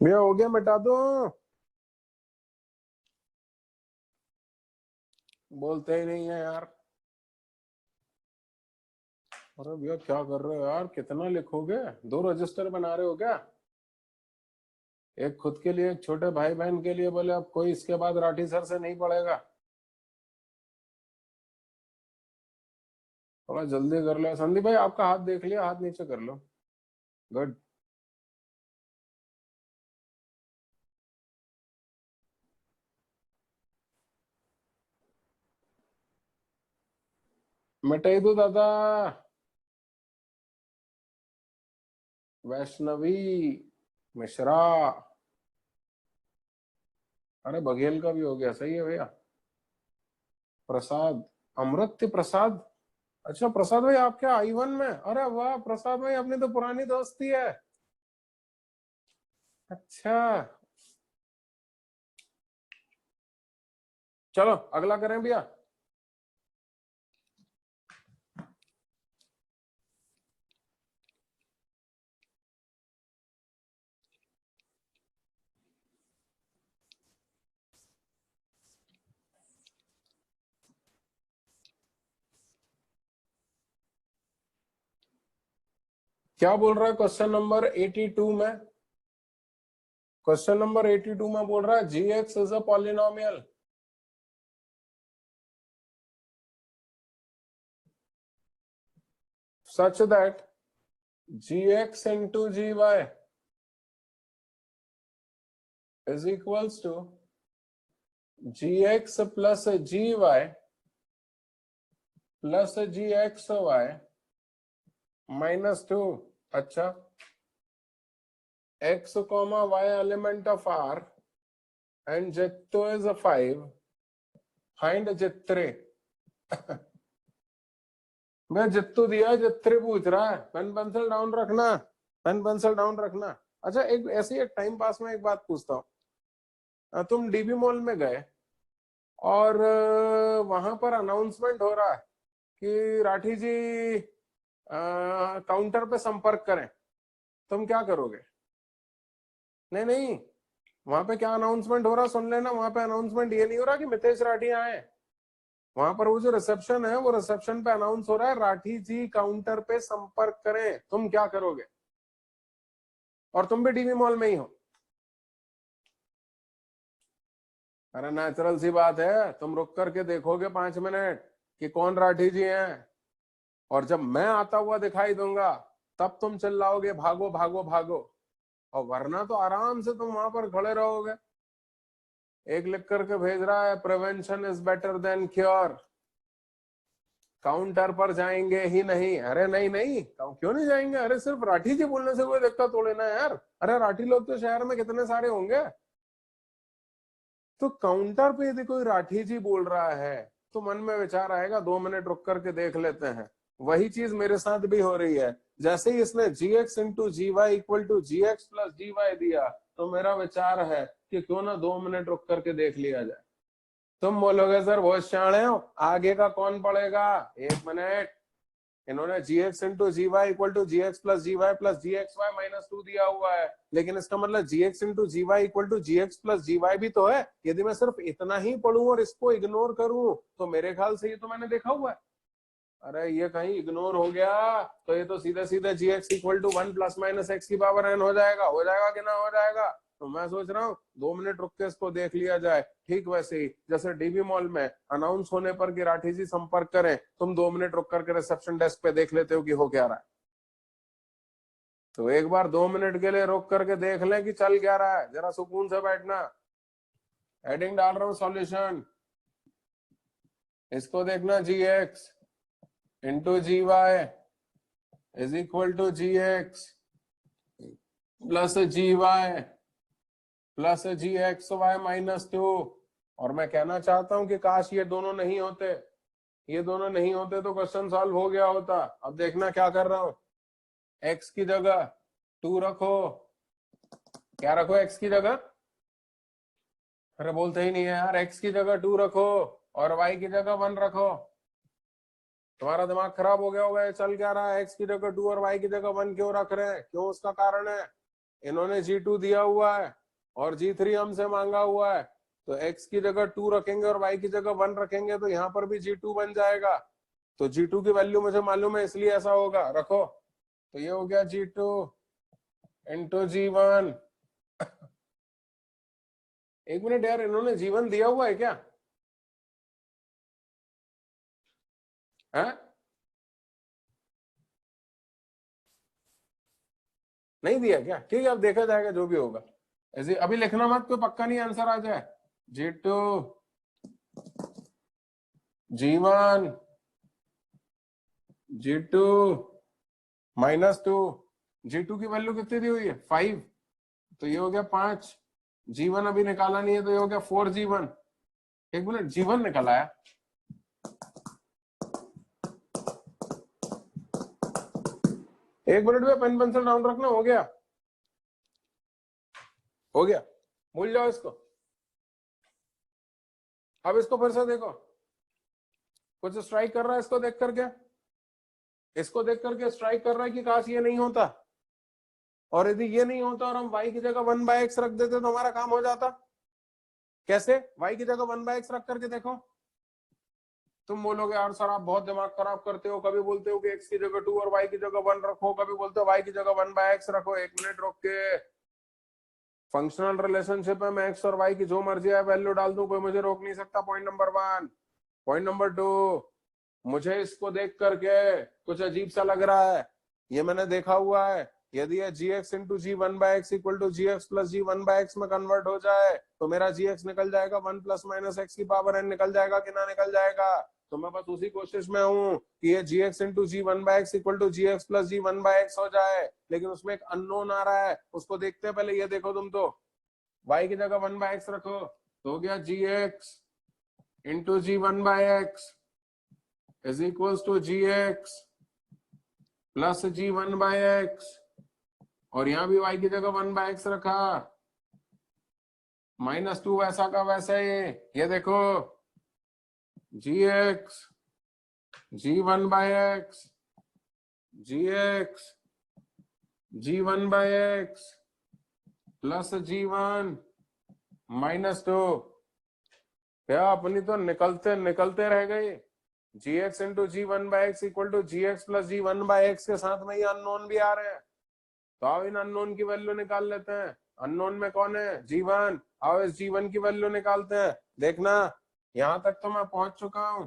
भैया हो गया, मिटा दो। बोलते ही नहीं है यार। अरे भैया क्या कर रहे हो यार, कितना लिखोगे? 2 रजिस्टर बना रहे हो क्या? एक खुद के लिए, एक छोटे भाई बहन के लिए, बोले अब कोई इसके बाद राठी सर से नहीं पढ़ेगा। थोड़ा जल्दी कर लो संदीप भाई, आपका हाथ देख लिया, हाथ नीचे कर लो। गुड। मिटाई दो दादा। वैष्णवी मिश्रा, अरे बघेल का भी हो गया, सही है भैया। प्रसाद, अमृत्य प्रसाद, अच्छा प्रसाद भाई आप क्या I1 में? अरे वाह प्रसाद भाई, अपनी तो पुरानी दोस्ती है। अच्छा चलो अगला करें भैया। क्या बोल रहा है क्वेश्चन नंबर 82 में? क्वेश्चन नंबर 82 में बोल रहा है gx is a polynomial such that gx into gy is equals to gx plus gy plus gxy -2। अच्छा, x comma y element of R and jitto is a 5, find जित्रे। मैं जित्तो दिया, जित्रे पूछ रहा है। पेन पेंसिल डाउन रखना, pen pencil down रखना। अच्छा एक ऐसी एक टाइम पास में एक बात पूछता हूँ, तुम डीबी मॉल में गए और वहां पर अनाउंसमेंट हो रहा है कि राठी जी काउंटर पे संपर्क करें, तुम क्या करोगे? नहीं नहीं, वहां पे क्या अनाउंसमेंट हो रहा सुन लेना। वहां पे अनाउंसमेंट ये नहीं हो रहा कि मितेश राठी आए, वहां पर वो जो रिसेप्शन है, वो रिसेप्शन पे अनाउंस हो रहा है राठी जी काउंटर पे संपर्क करें, तुम क्या करोगे? और तुम भी डीबी मॉल में ही हो। अरे नेचुरल सी बात है, तुम रुक करके देखोगे 5 मिनट कि कौन राठी जी हैं, और जब मैं आता हुआ दिखाई दूंगा तब तुम चिल्लाओगे भागो भागो भागो, और वरना तो आराम से तुम वहां पर खड़े रहोगे। एक लिख करके भेज रहा है prevention is better than cure, counter पर जाएंगे ही नहीं। अरे नहीं नहीं, क्यों नहीं जाएंगे? अरे सिर्फ राठी जी बोलने से कोई दिक्कत थोड़ी ना है यार। अरे राठी लोग तो शहर में कितने सारे होंगे। तो काउंटर पे यदि कोई राठी जी बोल रहा है तो मन में विचार आएगा 2 मिनट रुक करके देख लेते हैं। वही चीज मेरे साथ भी हो रही है। जैसे ही इसने gx into g y equal to g x plus g y दिया, तो मेरा विचार है कि क्यों ना 2 मिनट रुक करके देख लिया जाए। तुम बोलोगे सर बहुत शाणे हो, आगे का कौन पढ़ेगा? 1 मिनट, इन्होंने gx into g y equal to g x plus g x y -2 दिया हुआ है, लेकिन इसका मतलब gx into g y equal to g x plus g y भी तो है। यदि मैं सिर्फ इतना ही पढ़ूं और इसको इग्नोर करूं तो मेरे ख्याल से ये तो मैंने देखा हुआ है। अरे ये कहीं इग्नोर हो गया तो ये तो सीधे सीधे gx equal to 1 plus minus x की पावर n हो जाएगा कि ना हो जाएगा? तो मैं सोच रहा हूँ 2 मिनट रुक के इसको देख लिया जाए। ठीक वैसे ही जैसे डीबी मॉल में अनाउंस होने पर कि राठी जी संपर्क करें, तुम 2 मिनट रुक करके रिसेप्शन डेस्क पे देख लेते हो कि हो क्या रहा है। तो एक बार 2 मिनट के लिए रुक करके देख लें कि चल क्या रहा है, जरा सुकून से बैठना। हेडिंग डाल रहा हूं सॉल्यूशन, इसको देखना gx into g y is equal to g x plus g y plus g x y -2। और मैं कहना चाहता हूं कि काश ये दोनों नहीं होते, ये दोनों नहीं होते तो क्वेश्चन सॉल्व हो गया होता। अब देखना क्या कर रहा हूं, x की जगह 2 रखो। क्या रखो x की जगह? अरे बोलते ही नहीं है यार। x की जगह 2 रखो और y की जगह 1 रखो। तुम्हारा दिमाग खराब हो गया होगा, ये चल क्या रहा है? x की जगह 2 और y की जगह 1 क्यों रख रहे हैं? क्यों? उसका कारण है इन्होंने g2 दिया हुआ है और g3 हमसे मांगा हुआ है, तो x की जगह 2 रखेंगे और y की जगह 1 रखेंगे तो यहाँ पर भी g2 बन जाएगा। तो g2 की वैल्यू मुझे मालूम है, इसलिए ऐसा होगा। रखो, तो ये हो गया g2 इंटू g1। 1 मिनट यार, इन्होंने g1 दिया हुआ है क्या? है? नहीं दिया क्या? ठीक है, अब देखा जाएगा जो भी होगा। ऐसे अभी लिखना मत, कोई पक्का नहीं आंसर आ जाए। g2 g1 G2 -2, G2 की वैल्यू कितनी दी हुई है 5, तो ये हो गया 5, G1 अभी निकाला नहीं है तो ये हो गया 4G1। एक मिनट, G1 निकल आया, एक मिनट में पेन पेंसिल डाउन रखना, हो गया हो गया, भूल जाओ इसको। अब इसको फिर से देखो, कुछ स्ट्राइक कर रहा है इसको देख करके, इसको देख करके स्ट्राइक कर रहा है कि काश ये नहीं होता, और यदि ये नहीं होता और हम y की जगह 1/x रख देते तो हमारा काम हो जाता। कैसे? y की जगह 1/x रख करके देखो। तुम बोलोगे यार सर आप बहुत दिमाग खराब करते हो, कभी बोलते हो कि x की जगह 2 और y की जगह 1 रखो, कभी बोलते हो y की जगह 1/x रखो। एक मिनट रोक के, फंक्शनल रिलेशनशिप है, मैं x और y की जो मर्जी है वैल्यू डाल दूं, कोई मुझे रोक नहीं सकता। Point number 1। पॉइंट नंबर 2, मुझे इसको देख करके कुछ अजीब सा लग रहा है, ये मैंने देखा हुआ है, यदि ये gx into g 1/x equal to gx plus g 1/x में कन्वर्ट हो जाए तो मेरा gx निकल जाएगा 1 प्लस माइनस x की पावर n निकल जाएगा कि ना निकल जाएगा। तो मैं बस उसी कोशिश में हूं कि ये gx into g 1/x equal to gx plus g 1/x हो जाए, लेकिन उसमें एक अननोन आ रहा है, उसको देखते हैं। पहले ये देखो, तुम तो y की जगह 1/x रखो तो हो गया gx into g 1/x is equals to gx plus g 1/x, और यहां भी y की जगह 1/x रखा, -2 वैसा का वैसा ही। ये देखो gx जी 1/x gx जी 1/x प्लस g1 -2, क्या अपनी तो निकलते निकलते रह गई। gx into g 1/x equal to gx plus g 1/x के साथ में ये अननोन भी आ रहे हैं, तो आओ इन अननोन की वैल्यू निकाल लेते हैं। अननोन में कौन है? g1। आओ इस g1 की वैल्यू निकालते हैं। देखना यहां तक तो मैं पहुंच चुका हूं,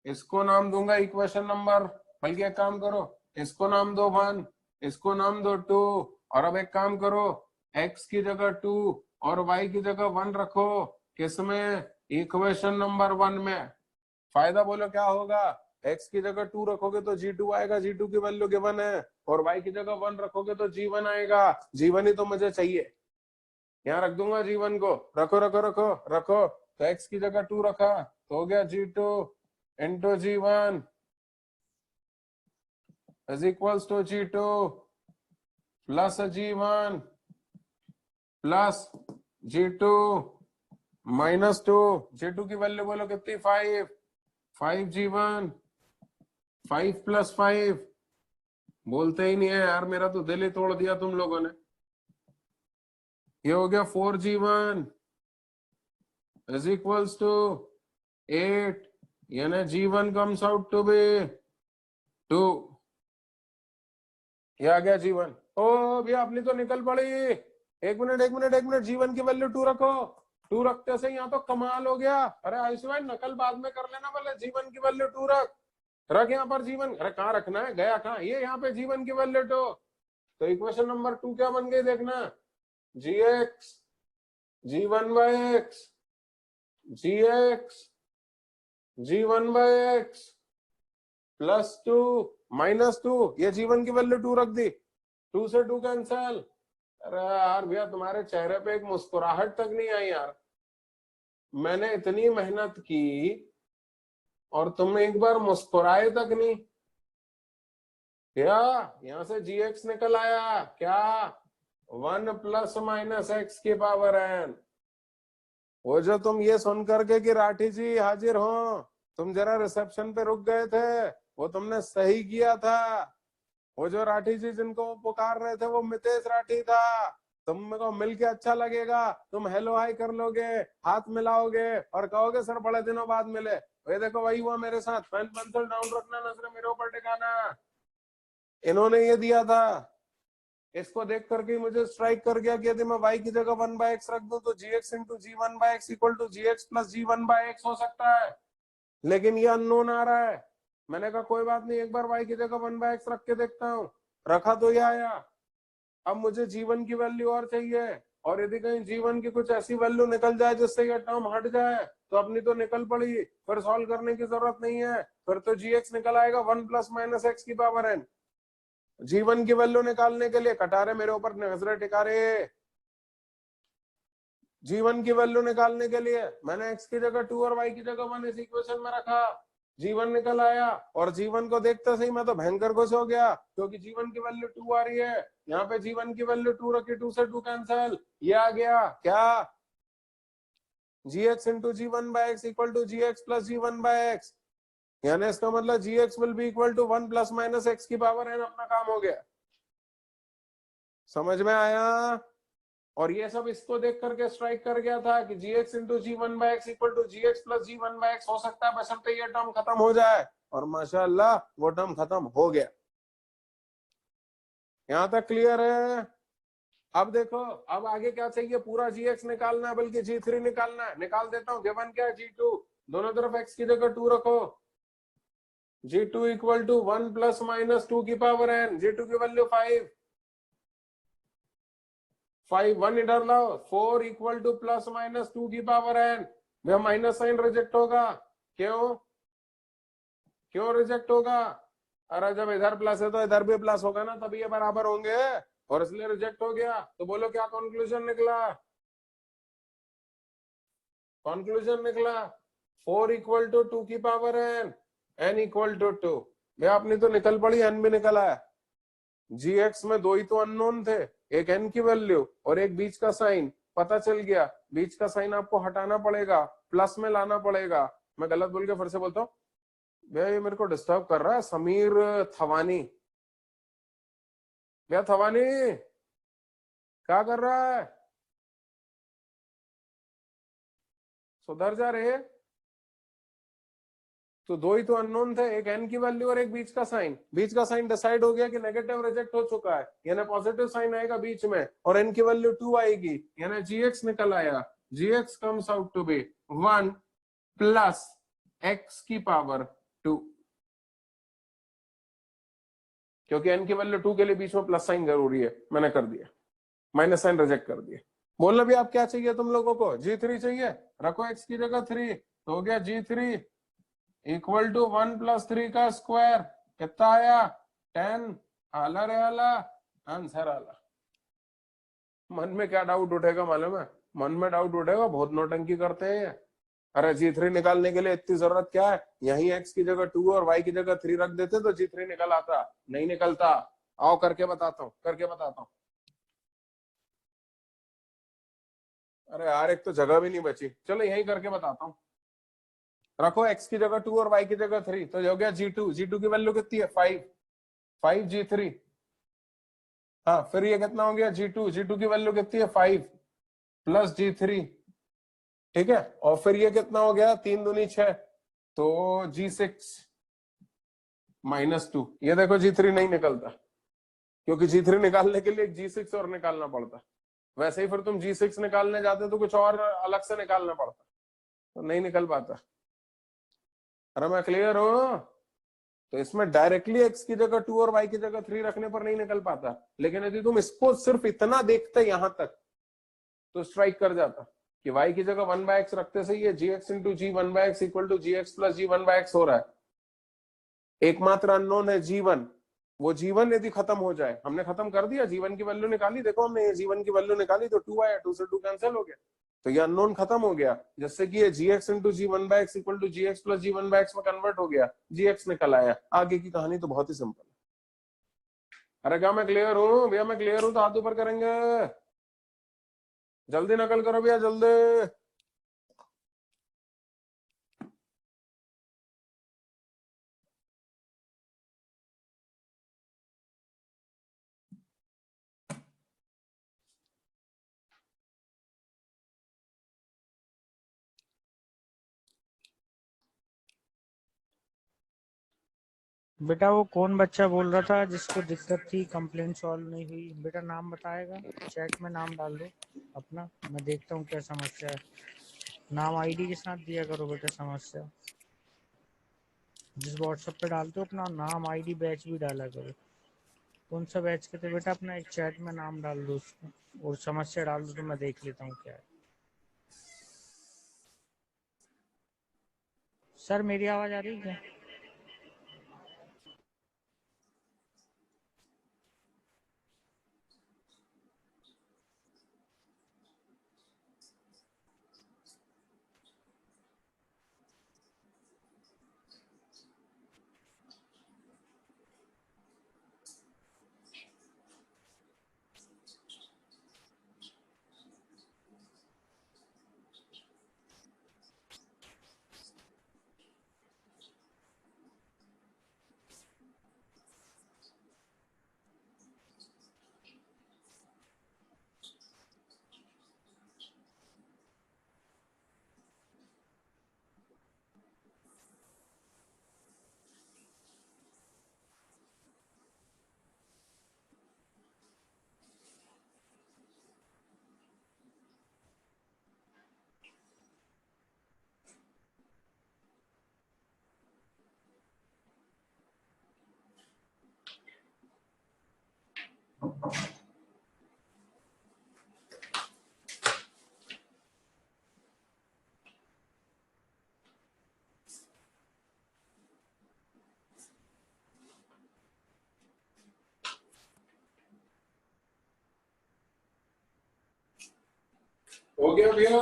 इसको नाम दूंगा इक्वेशन नंबर, बल्कि एक काम करो, इसको नाम दो 1, इसको नाम दो 2, और अब एक काम करो, x की जगह 2 और y की जगह 1 रखो। किसमें? इक्वेशन नंबर 1 में। फायदा बोलो क्या होगा? x की जगह 2 रखोगे तो g2 आएगा, g2 की वैल्यू गिवन है, और y की जगह 1 रखोगे तो g1 आएगा, g1 ही तो मुझे चाहिए। यहाँ रख दूंगा g1 को, रखो रखो रखो रखो, तो x की जगह 2 रखा तो हो गया g2 into g1 is equals to g2 plus g1 plus g2 -2। g2 की वैल्यू बोलो कितनी? 5 g1 5 + 5, बोलते ही नहीं है यार, मेरा तो दिल ही तोड़ दिया तुम लोगों ने। ये हो गया 4 g1 इज इक्वल्स टू 8, यानी g1 comes out to B 2। ये आ गया g1। ओ भैया अपनी तो निकल पड़ी। एक मिनट, g1 की वैल्यू 2 रखो। 2 रखते से यहाँ तो कमाल हो गया। अरे आयुष भाई नकल बाद में कर लेना, पहले g1 की वैल्यू 2 रख यहाँ पर g1। अरे कहाँ रखना है, गया कहाँ? ये यहाँ पे g1 की वैल्यू 2, तो इक्वेशन नंबर 2 क्या बन गई देखना, gx g1/x gx g1/x plus 2 -2, ये g1 की वैल्यू 2 रख दी, 2 से 2 कैंसल। अरे यार भैया तुम्हारे चेहरे पे एक मुस्कुराहट तक नहीं आई यार, मैंने इतनी मेहनत की और तुम एक बार मुस्कुराए तक नहीं। क्या यहां से gx निकल आया क्या? 1 ± x की पावर n। वो जो तुम ये सुन करके कि राठी जी हाजिर हो, तुम जरा रिसेप्शन पे रुक गए थे, वो तुमने सही किया था। वो जो राठी जी जिनको पुकार रहे थे वो मितेश राठी था। तुमको मिल के अच्छा लगेगा, तुम हेलो हाई कर लोगे, हाथ मिलाओगे और कहोगे सर बड़े दिनों बाद मिले। ये देखो वही हुआ मेरे साथ। पेन पेंसिल डाउन रखना, नजर मेरे ऊपर टिकाना। इन्होंने ये दिया था, इसको देख करके मुझे स्ट्राइक कर गया कि यदि मैं y की जगह 1/x रख दूं तो gx into g 1/x equal to gx plus g 1/x हो सकता है, लेकिन ये अननोन आ रहा है। मैंने कहा कोई बात नहीं, एक बार y की जगह 1/x रख के देखता हूँ। रखा तो ये आया। अब मुझे g1 की वैल्यू और चाहिए, और यदि कहीं g1 की कुछ ऐसी वैल्यू निकल जाए जिससे ये टर्म हट जाए तो अपनी तो निकल पड़ी, फिर सॉल्व करने की जरूरत नहीं है, फिर तो gx निकल आएगा 1 प्लस माइनस एक्स की पावर n। g1 की वैल्यू निकालने के लिए कटारे मेरे ऊपर नजरें टिका रहे, g1 की वैल्यू निकालने के लिए मैंने x की जगह 2 और y की जगह 1 इस इक्वेशन में रखा, g1 निकल आया, और g1 को देखते सही मैं तो भयंकर खुश हो गया क्योंकि g1 की वैल्यू 2 आ रही है। यहाँ पे g1 की वैल्यू 2 रखी, 2 से 2 कैंसिल, ये आ गया क्या, gx into g1 by x equal to gx plus g1 by x, यानी इसका मतलब gx will be equal to 1 plus minus x की पावर n। अपना काम हो गया, समझ में आया। और ये सब इसको देख करके स्ट्राइक कर गया था कि gx into g1 by x equal to gx plus g1 by x हो सकता है बशर्ते ये टर्म खत्म हो जाए, और माशाल्लाह वो टर्म खत्म हो गया। यहां तक क्लियर है। अब देखो अब आगे क्या चाहिए, पूरा gx निकालना है बल्कि g3 निकालना है, निकाल देता हूं। गिवन क्या है, g2, दोनों तरफ x की जगह 2 रखो, g2 equal to 1 plus minus 2 की पावर n, g2 की वैल्यू 5, 1 इधर लाओ, 4 इक्वल टू प्लस माइनस 2 की पावर n। वह माइनस साइन रिजेक्ट होगा, क्यों क्यों रिजेक्ट होगा, अरे जब इधर प्लस है तो इधर भी प्लस होगा ना, तभी ये बराबर होंगे, और इसलिए रिजेक्ट हो गया। तो बोलो क्या कंक्लूजन निकला, कंक्लूजन निकला 4 इक्वल टू 2 की पावर n इक्वल टू 2। भैया अपनी तो निकल पड़ी, n भी निकल आया। gx में दो ही तो अननोन थे, एक n की वैल्यू और एक बीच का साइन, पता चल गया बीच का साइन आपको हटाना पड़ेगा, प्लस में लाना पड़ेगा। मैं गलत बोल के फिर से बोलता हूँ, भैया ये मेरे को डिस्टर्ब कर रहा है समीर थवानी, भैया थवानी क्या कर रहा है, सुधर जा रहे। तो दो ही तो अननोन थे, एक n की वैल्यू और एक बीच का साइन, बीच का साइन डिसाइड हो गया कि नेगेटिव रिजेक्ट हो चुका है, यानी पॉजिटिव साइन आएगा बीच में, और n की वैल्यू 2 आएगी, यानी gx निकल आया, gx comes out to be 1 plus x की पावर 2, क्योंकि n की वैल्यू 2 के लिए बीच में प्लस साइन जरूरी है, मैंने कर दिया, माइनस साइन रिजेक्ट कर दिया। बोलना भी आप क्या चाहिए तुम लोगों को, g3 चाहिए, रखो x की जगह 3, तो हो गया g3 इक्वल टू 1 प्लस 3 का स्क्वायर, कितना आया 10, आला रे आला, आंसर आला। मन में क्या डाउट उठेगा मालूम है, मन में डाउट उठेगा बहुत नौटंकी करते हैं। अरे g3 निकालने के लिए इतनी जरूरत क्या है, यही x की जगह 2 और y की जगह 3 रख देते तो g3 निकल आता, नहीं निकलता। आओ करके बताता हूँ, करके बताता हूँ। अरे यार एक तो जगह भी नहीं बची, चलो यही करके बताता हूँ। रखो x की जगह 2 और y की जगह 3, तो हो गया g2 की वैल्यू कितनी है 5 g3, हाँ फिर ये कितना हो गया g2 की वैल्यू कितनी है 5 प्लस g3, ठीक है, और फिर ये कितना हो गया 3 दूनी 6, तो g6 माइनस 2। ये देखो g3 नहीं निकलता, क्योंकि g3 निकालने के लिए g6 और निकालना पड़ता, वैसे ही फिर तुम g6 निकालने जाते तो कुछ और अलग से निकालना पड़ता, तो नहीं निकल पाता। अरे मैं क्लियर हूं, तो इसमें डायरेक्टली x की जगह 2 और y की जगह 3 रखने पर नहीं निकल पाता, लेकिन यदि तुम इसको सिर्फ इतना देखते यहां तक तो स्ट्राइक कर जाता कि y की जगह 1 बाय x रखते से ये gx into g 1 by x equal to g x plus g 1 by x हो रहा है। एकमात्र अननोन है g1, वो g1 यदि खत्म हो जाए, हमने खत्म कर दिया, g1 की वैल्यू निकाली, देखो हमने g1 की वैल्यू निकाली तो 2 आया, 2 से 2 कैंसिल हो गया, तो ये अननोन खत्म हो गया, जिससे कि ये gx into g 1 by x equal to g x plus g 1 by x में कन्वर्ट हो गया, gx निकल आया। आगे की कहानी तो बहुत ही सिंपल है। अरे क्या मैं क्लियर हूँ भैया, मैं क्लियर हूँ तो हाथ ऊपर करेंगे, जल्दी नकल करो भैया जल्दी। बेटा वो कौन बच्चा बोल रहा था जिसको दिक्कत थी, कंप्लेन सॉल्व नहीं हुई, बेटा नाम बताएगा, चैट में नाम डाल दो अपना, मैं देखता हूँ क्या समस्या है, नाम आईडी के साथ दिया करो बेटा, समस्या जिस व्हाट्सएप पे डालते हो अपना नाम आईडी बैच भी डाला करो, कौन सा बैच के थे बेटा, अपना एक चैट में नाम डाल दो उसको और समस्या डाल दो, तो मैं देख लेता हूँ क्या है। सर मेरी आवाज आ रही है क्या? हो गया भैया।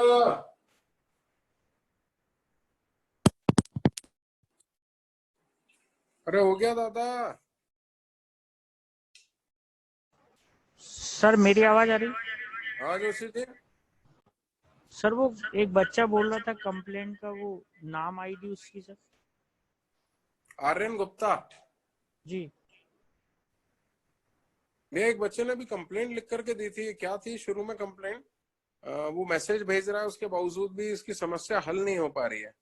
अरे हो गया दादा। सर मेरी आवाज आ रही? हाँ जोशी जी। सर वो एक बच्चा बोल रहा था कंप्लेंट का, वो नाम आईडी उसकी सर। आर्यन गुप्ता। जी। मेरे एक बच्चे ने भी कंप्लेंट लिख करके दी थी। क्या थी शुरू में कंप्लेंट? वो मैसेज भेज रहा है, उसके बावजूद भी इसकी समस्या हल नहीं हो पा रही है।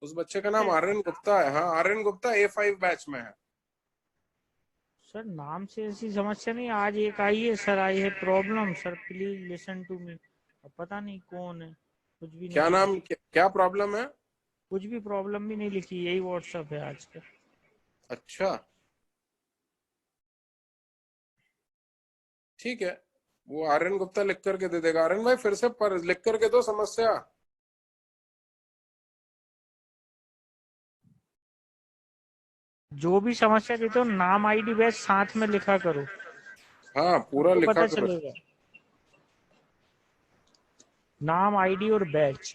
उस बच्चे का नाम आर्यन गुप्ता है। हाँ आर्यन गुप्ता A5 बैच में है। सर नाम से ऐसी समस्या नहीं, आज एक आई है सर, आई है problem sir, please listen to me. अब पता नहीं कौन है, कुछ भी नहीं क्या लिखा। नाम, क्या प्रॉब्लम है? कुछ भी प्रॉब्लम भी नहीं लिखी, यही व्हाट्सएप है आज का। अच्छा ठीक है, वो आर्यन गुप्ता लिख करके दे देगा। आर्यन भाई फिर से पर लिख करके दो समस्या। जो भी समस्या देते हो नाम आईडी बैच साथ में लिखा करो, हाँ पूरा सबको लिखा पता करो। चलेगा। नाम आईडी और बैच।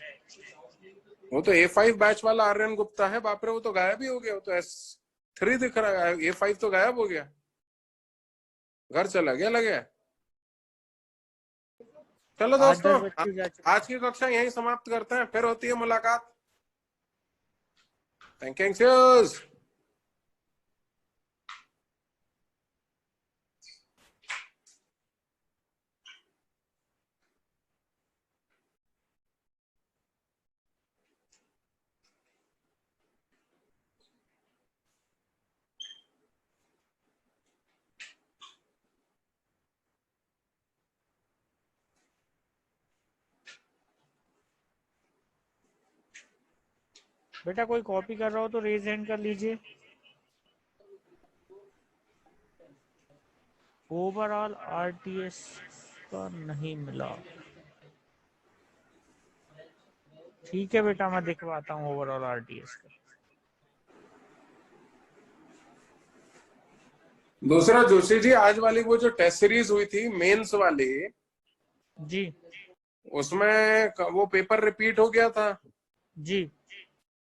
वो तो A5 बैच वाला आर्यन गुप्ता है। बाप रे, वो तो गायब ही हो गया। वो तो S3 दिख रहा है, A5 तो गायब हो गया, घर चला गया लगे। चलो 8-10 दोस्तों, बच्चे जा चुके। आज की कक्षा यहीं समाप्त करते हैं, फिर होती है मुलाकात। Thank you. बेटा कोई कॉपी कर रहा हो तो रेज हैंड कर लीजिए। ओवरऑल आरटीएस का नहीं मिला। ठीक है बेटा, मैं दिखवाता हूँ ओवरऑल आरटीएस का। दूसरा जोशी जी, आज वाली वो जो टेस्ट सीरीज हुई थी मेंस वाली, जी उसमें वो पेपर रिपीट हो गया था। जी।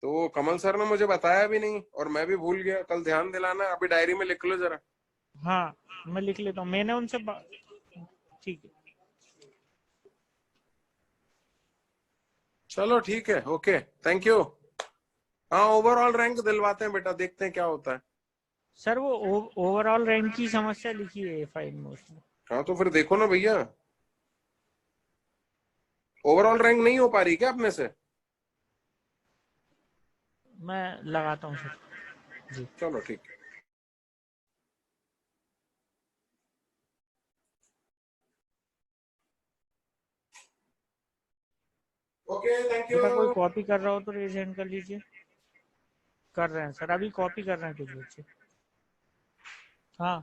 तो कमल सर ने मुझे बताया भी नहीं और मैं भी भूल गया। कल ध्यान दिलाना, अभी डायरी में लिख लो जरा। हाँ मैं लिख लेता हूँ, मैंने उनसे ठीक है। चलो ठीक है, ओके, थैंक यू। हाँ ओवरऑल रैंक दिलवाते हैं बेटा, देखते हैं क्या होता है। सर वो ओवरऑल रैंक की समस्या लिखी है फाइल में उसमें। हाँ तो फिर देखो ना भैया, ओवरऑल रैंक नहीं हो पा रही क्या अपने से? मैं लगाता हूँ सर। जी। चलो ठीक है। Okay thank you. बेटा कोई कॉपी कर रहा हो तो रेज हैंड कर लीजिए। कर रहे हैं सर, अभी कॉपी कर रहे हैं कुछ बच्चे। हाँ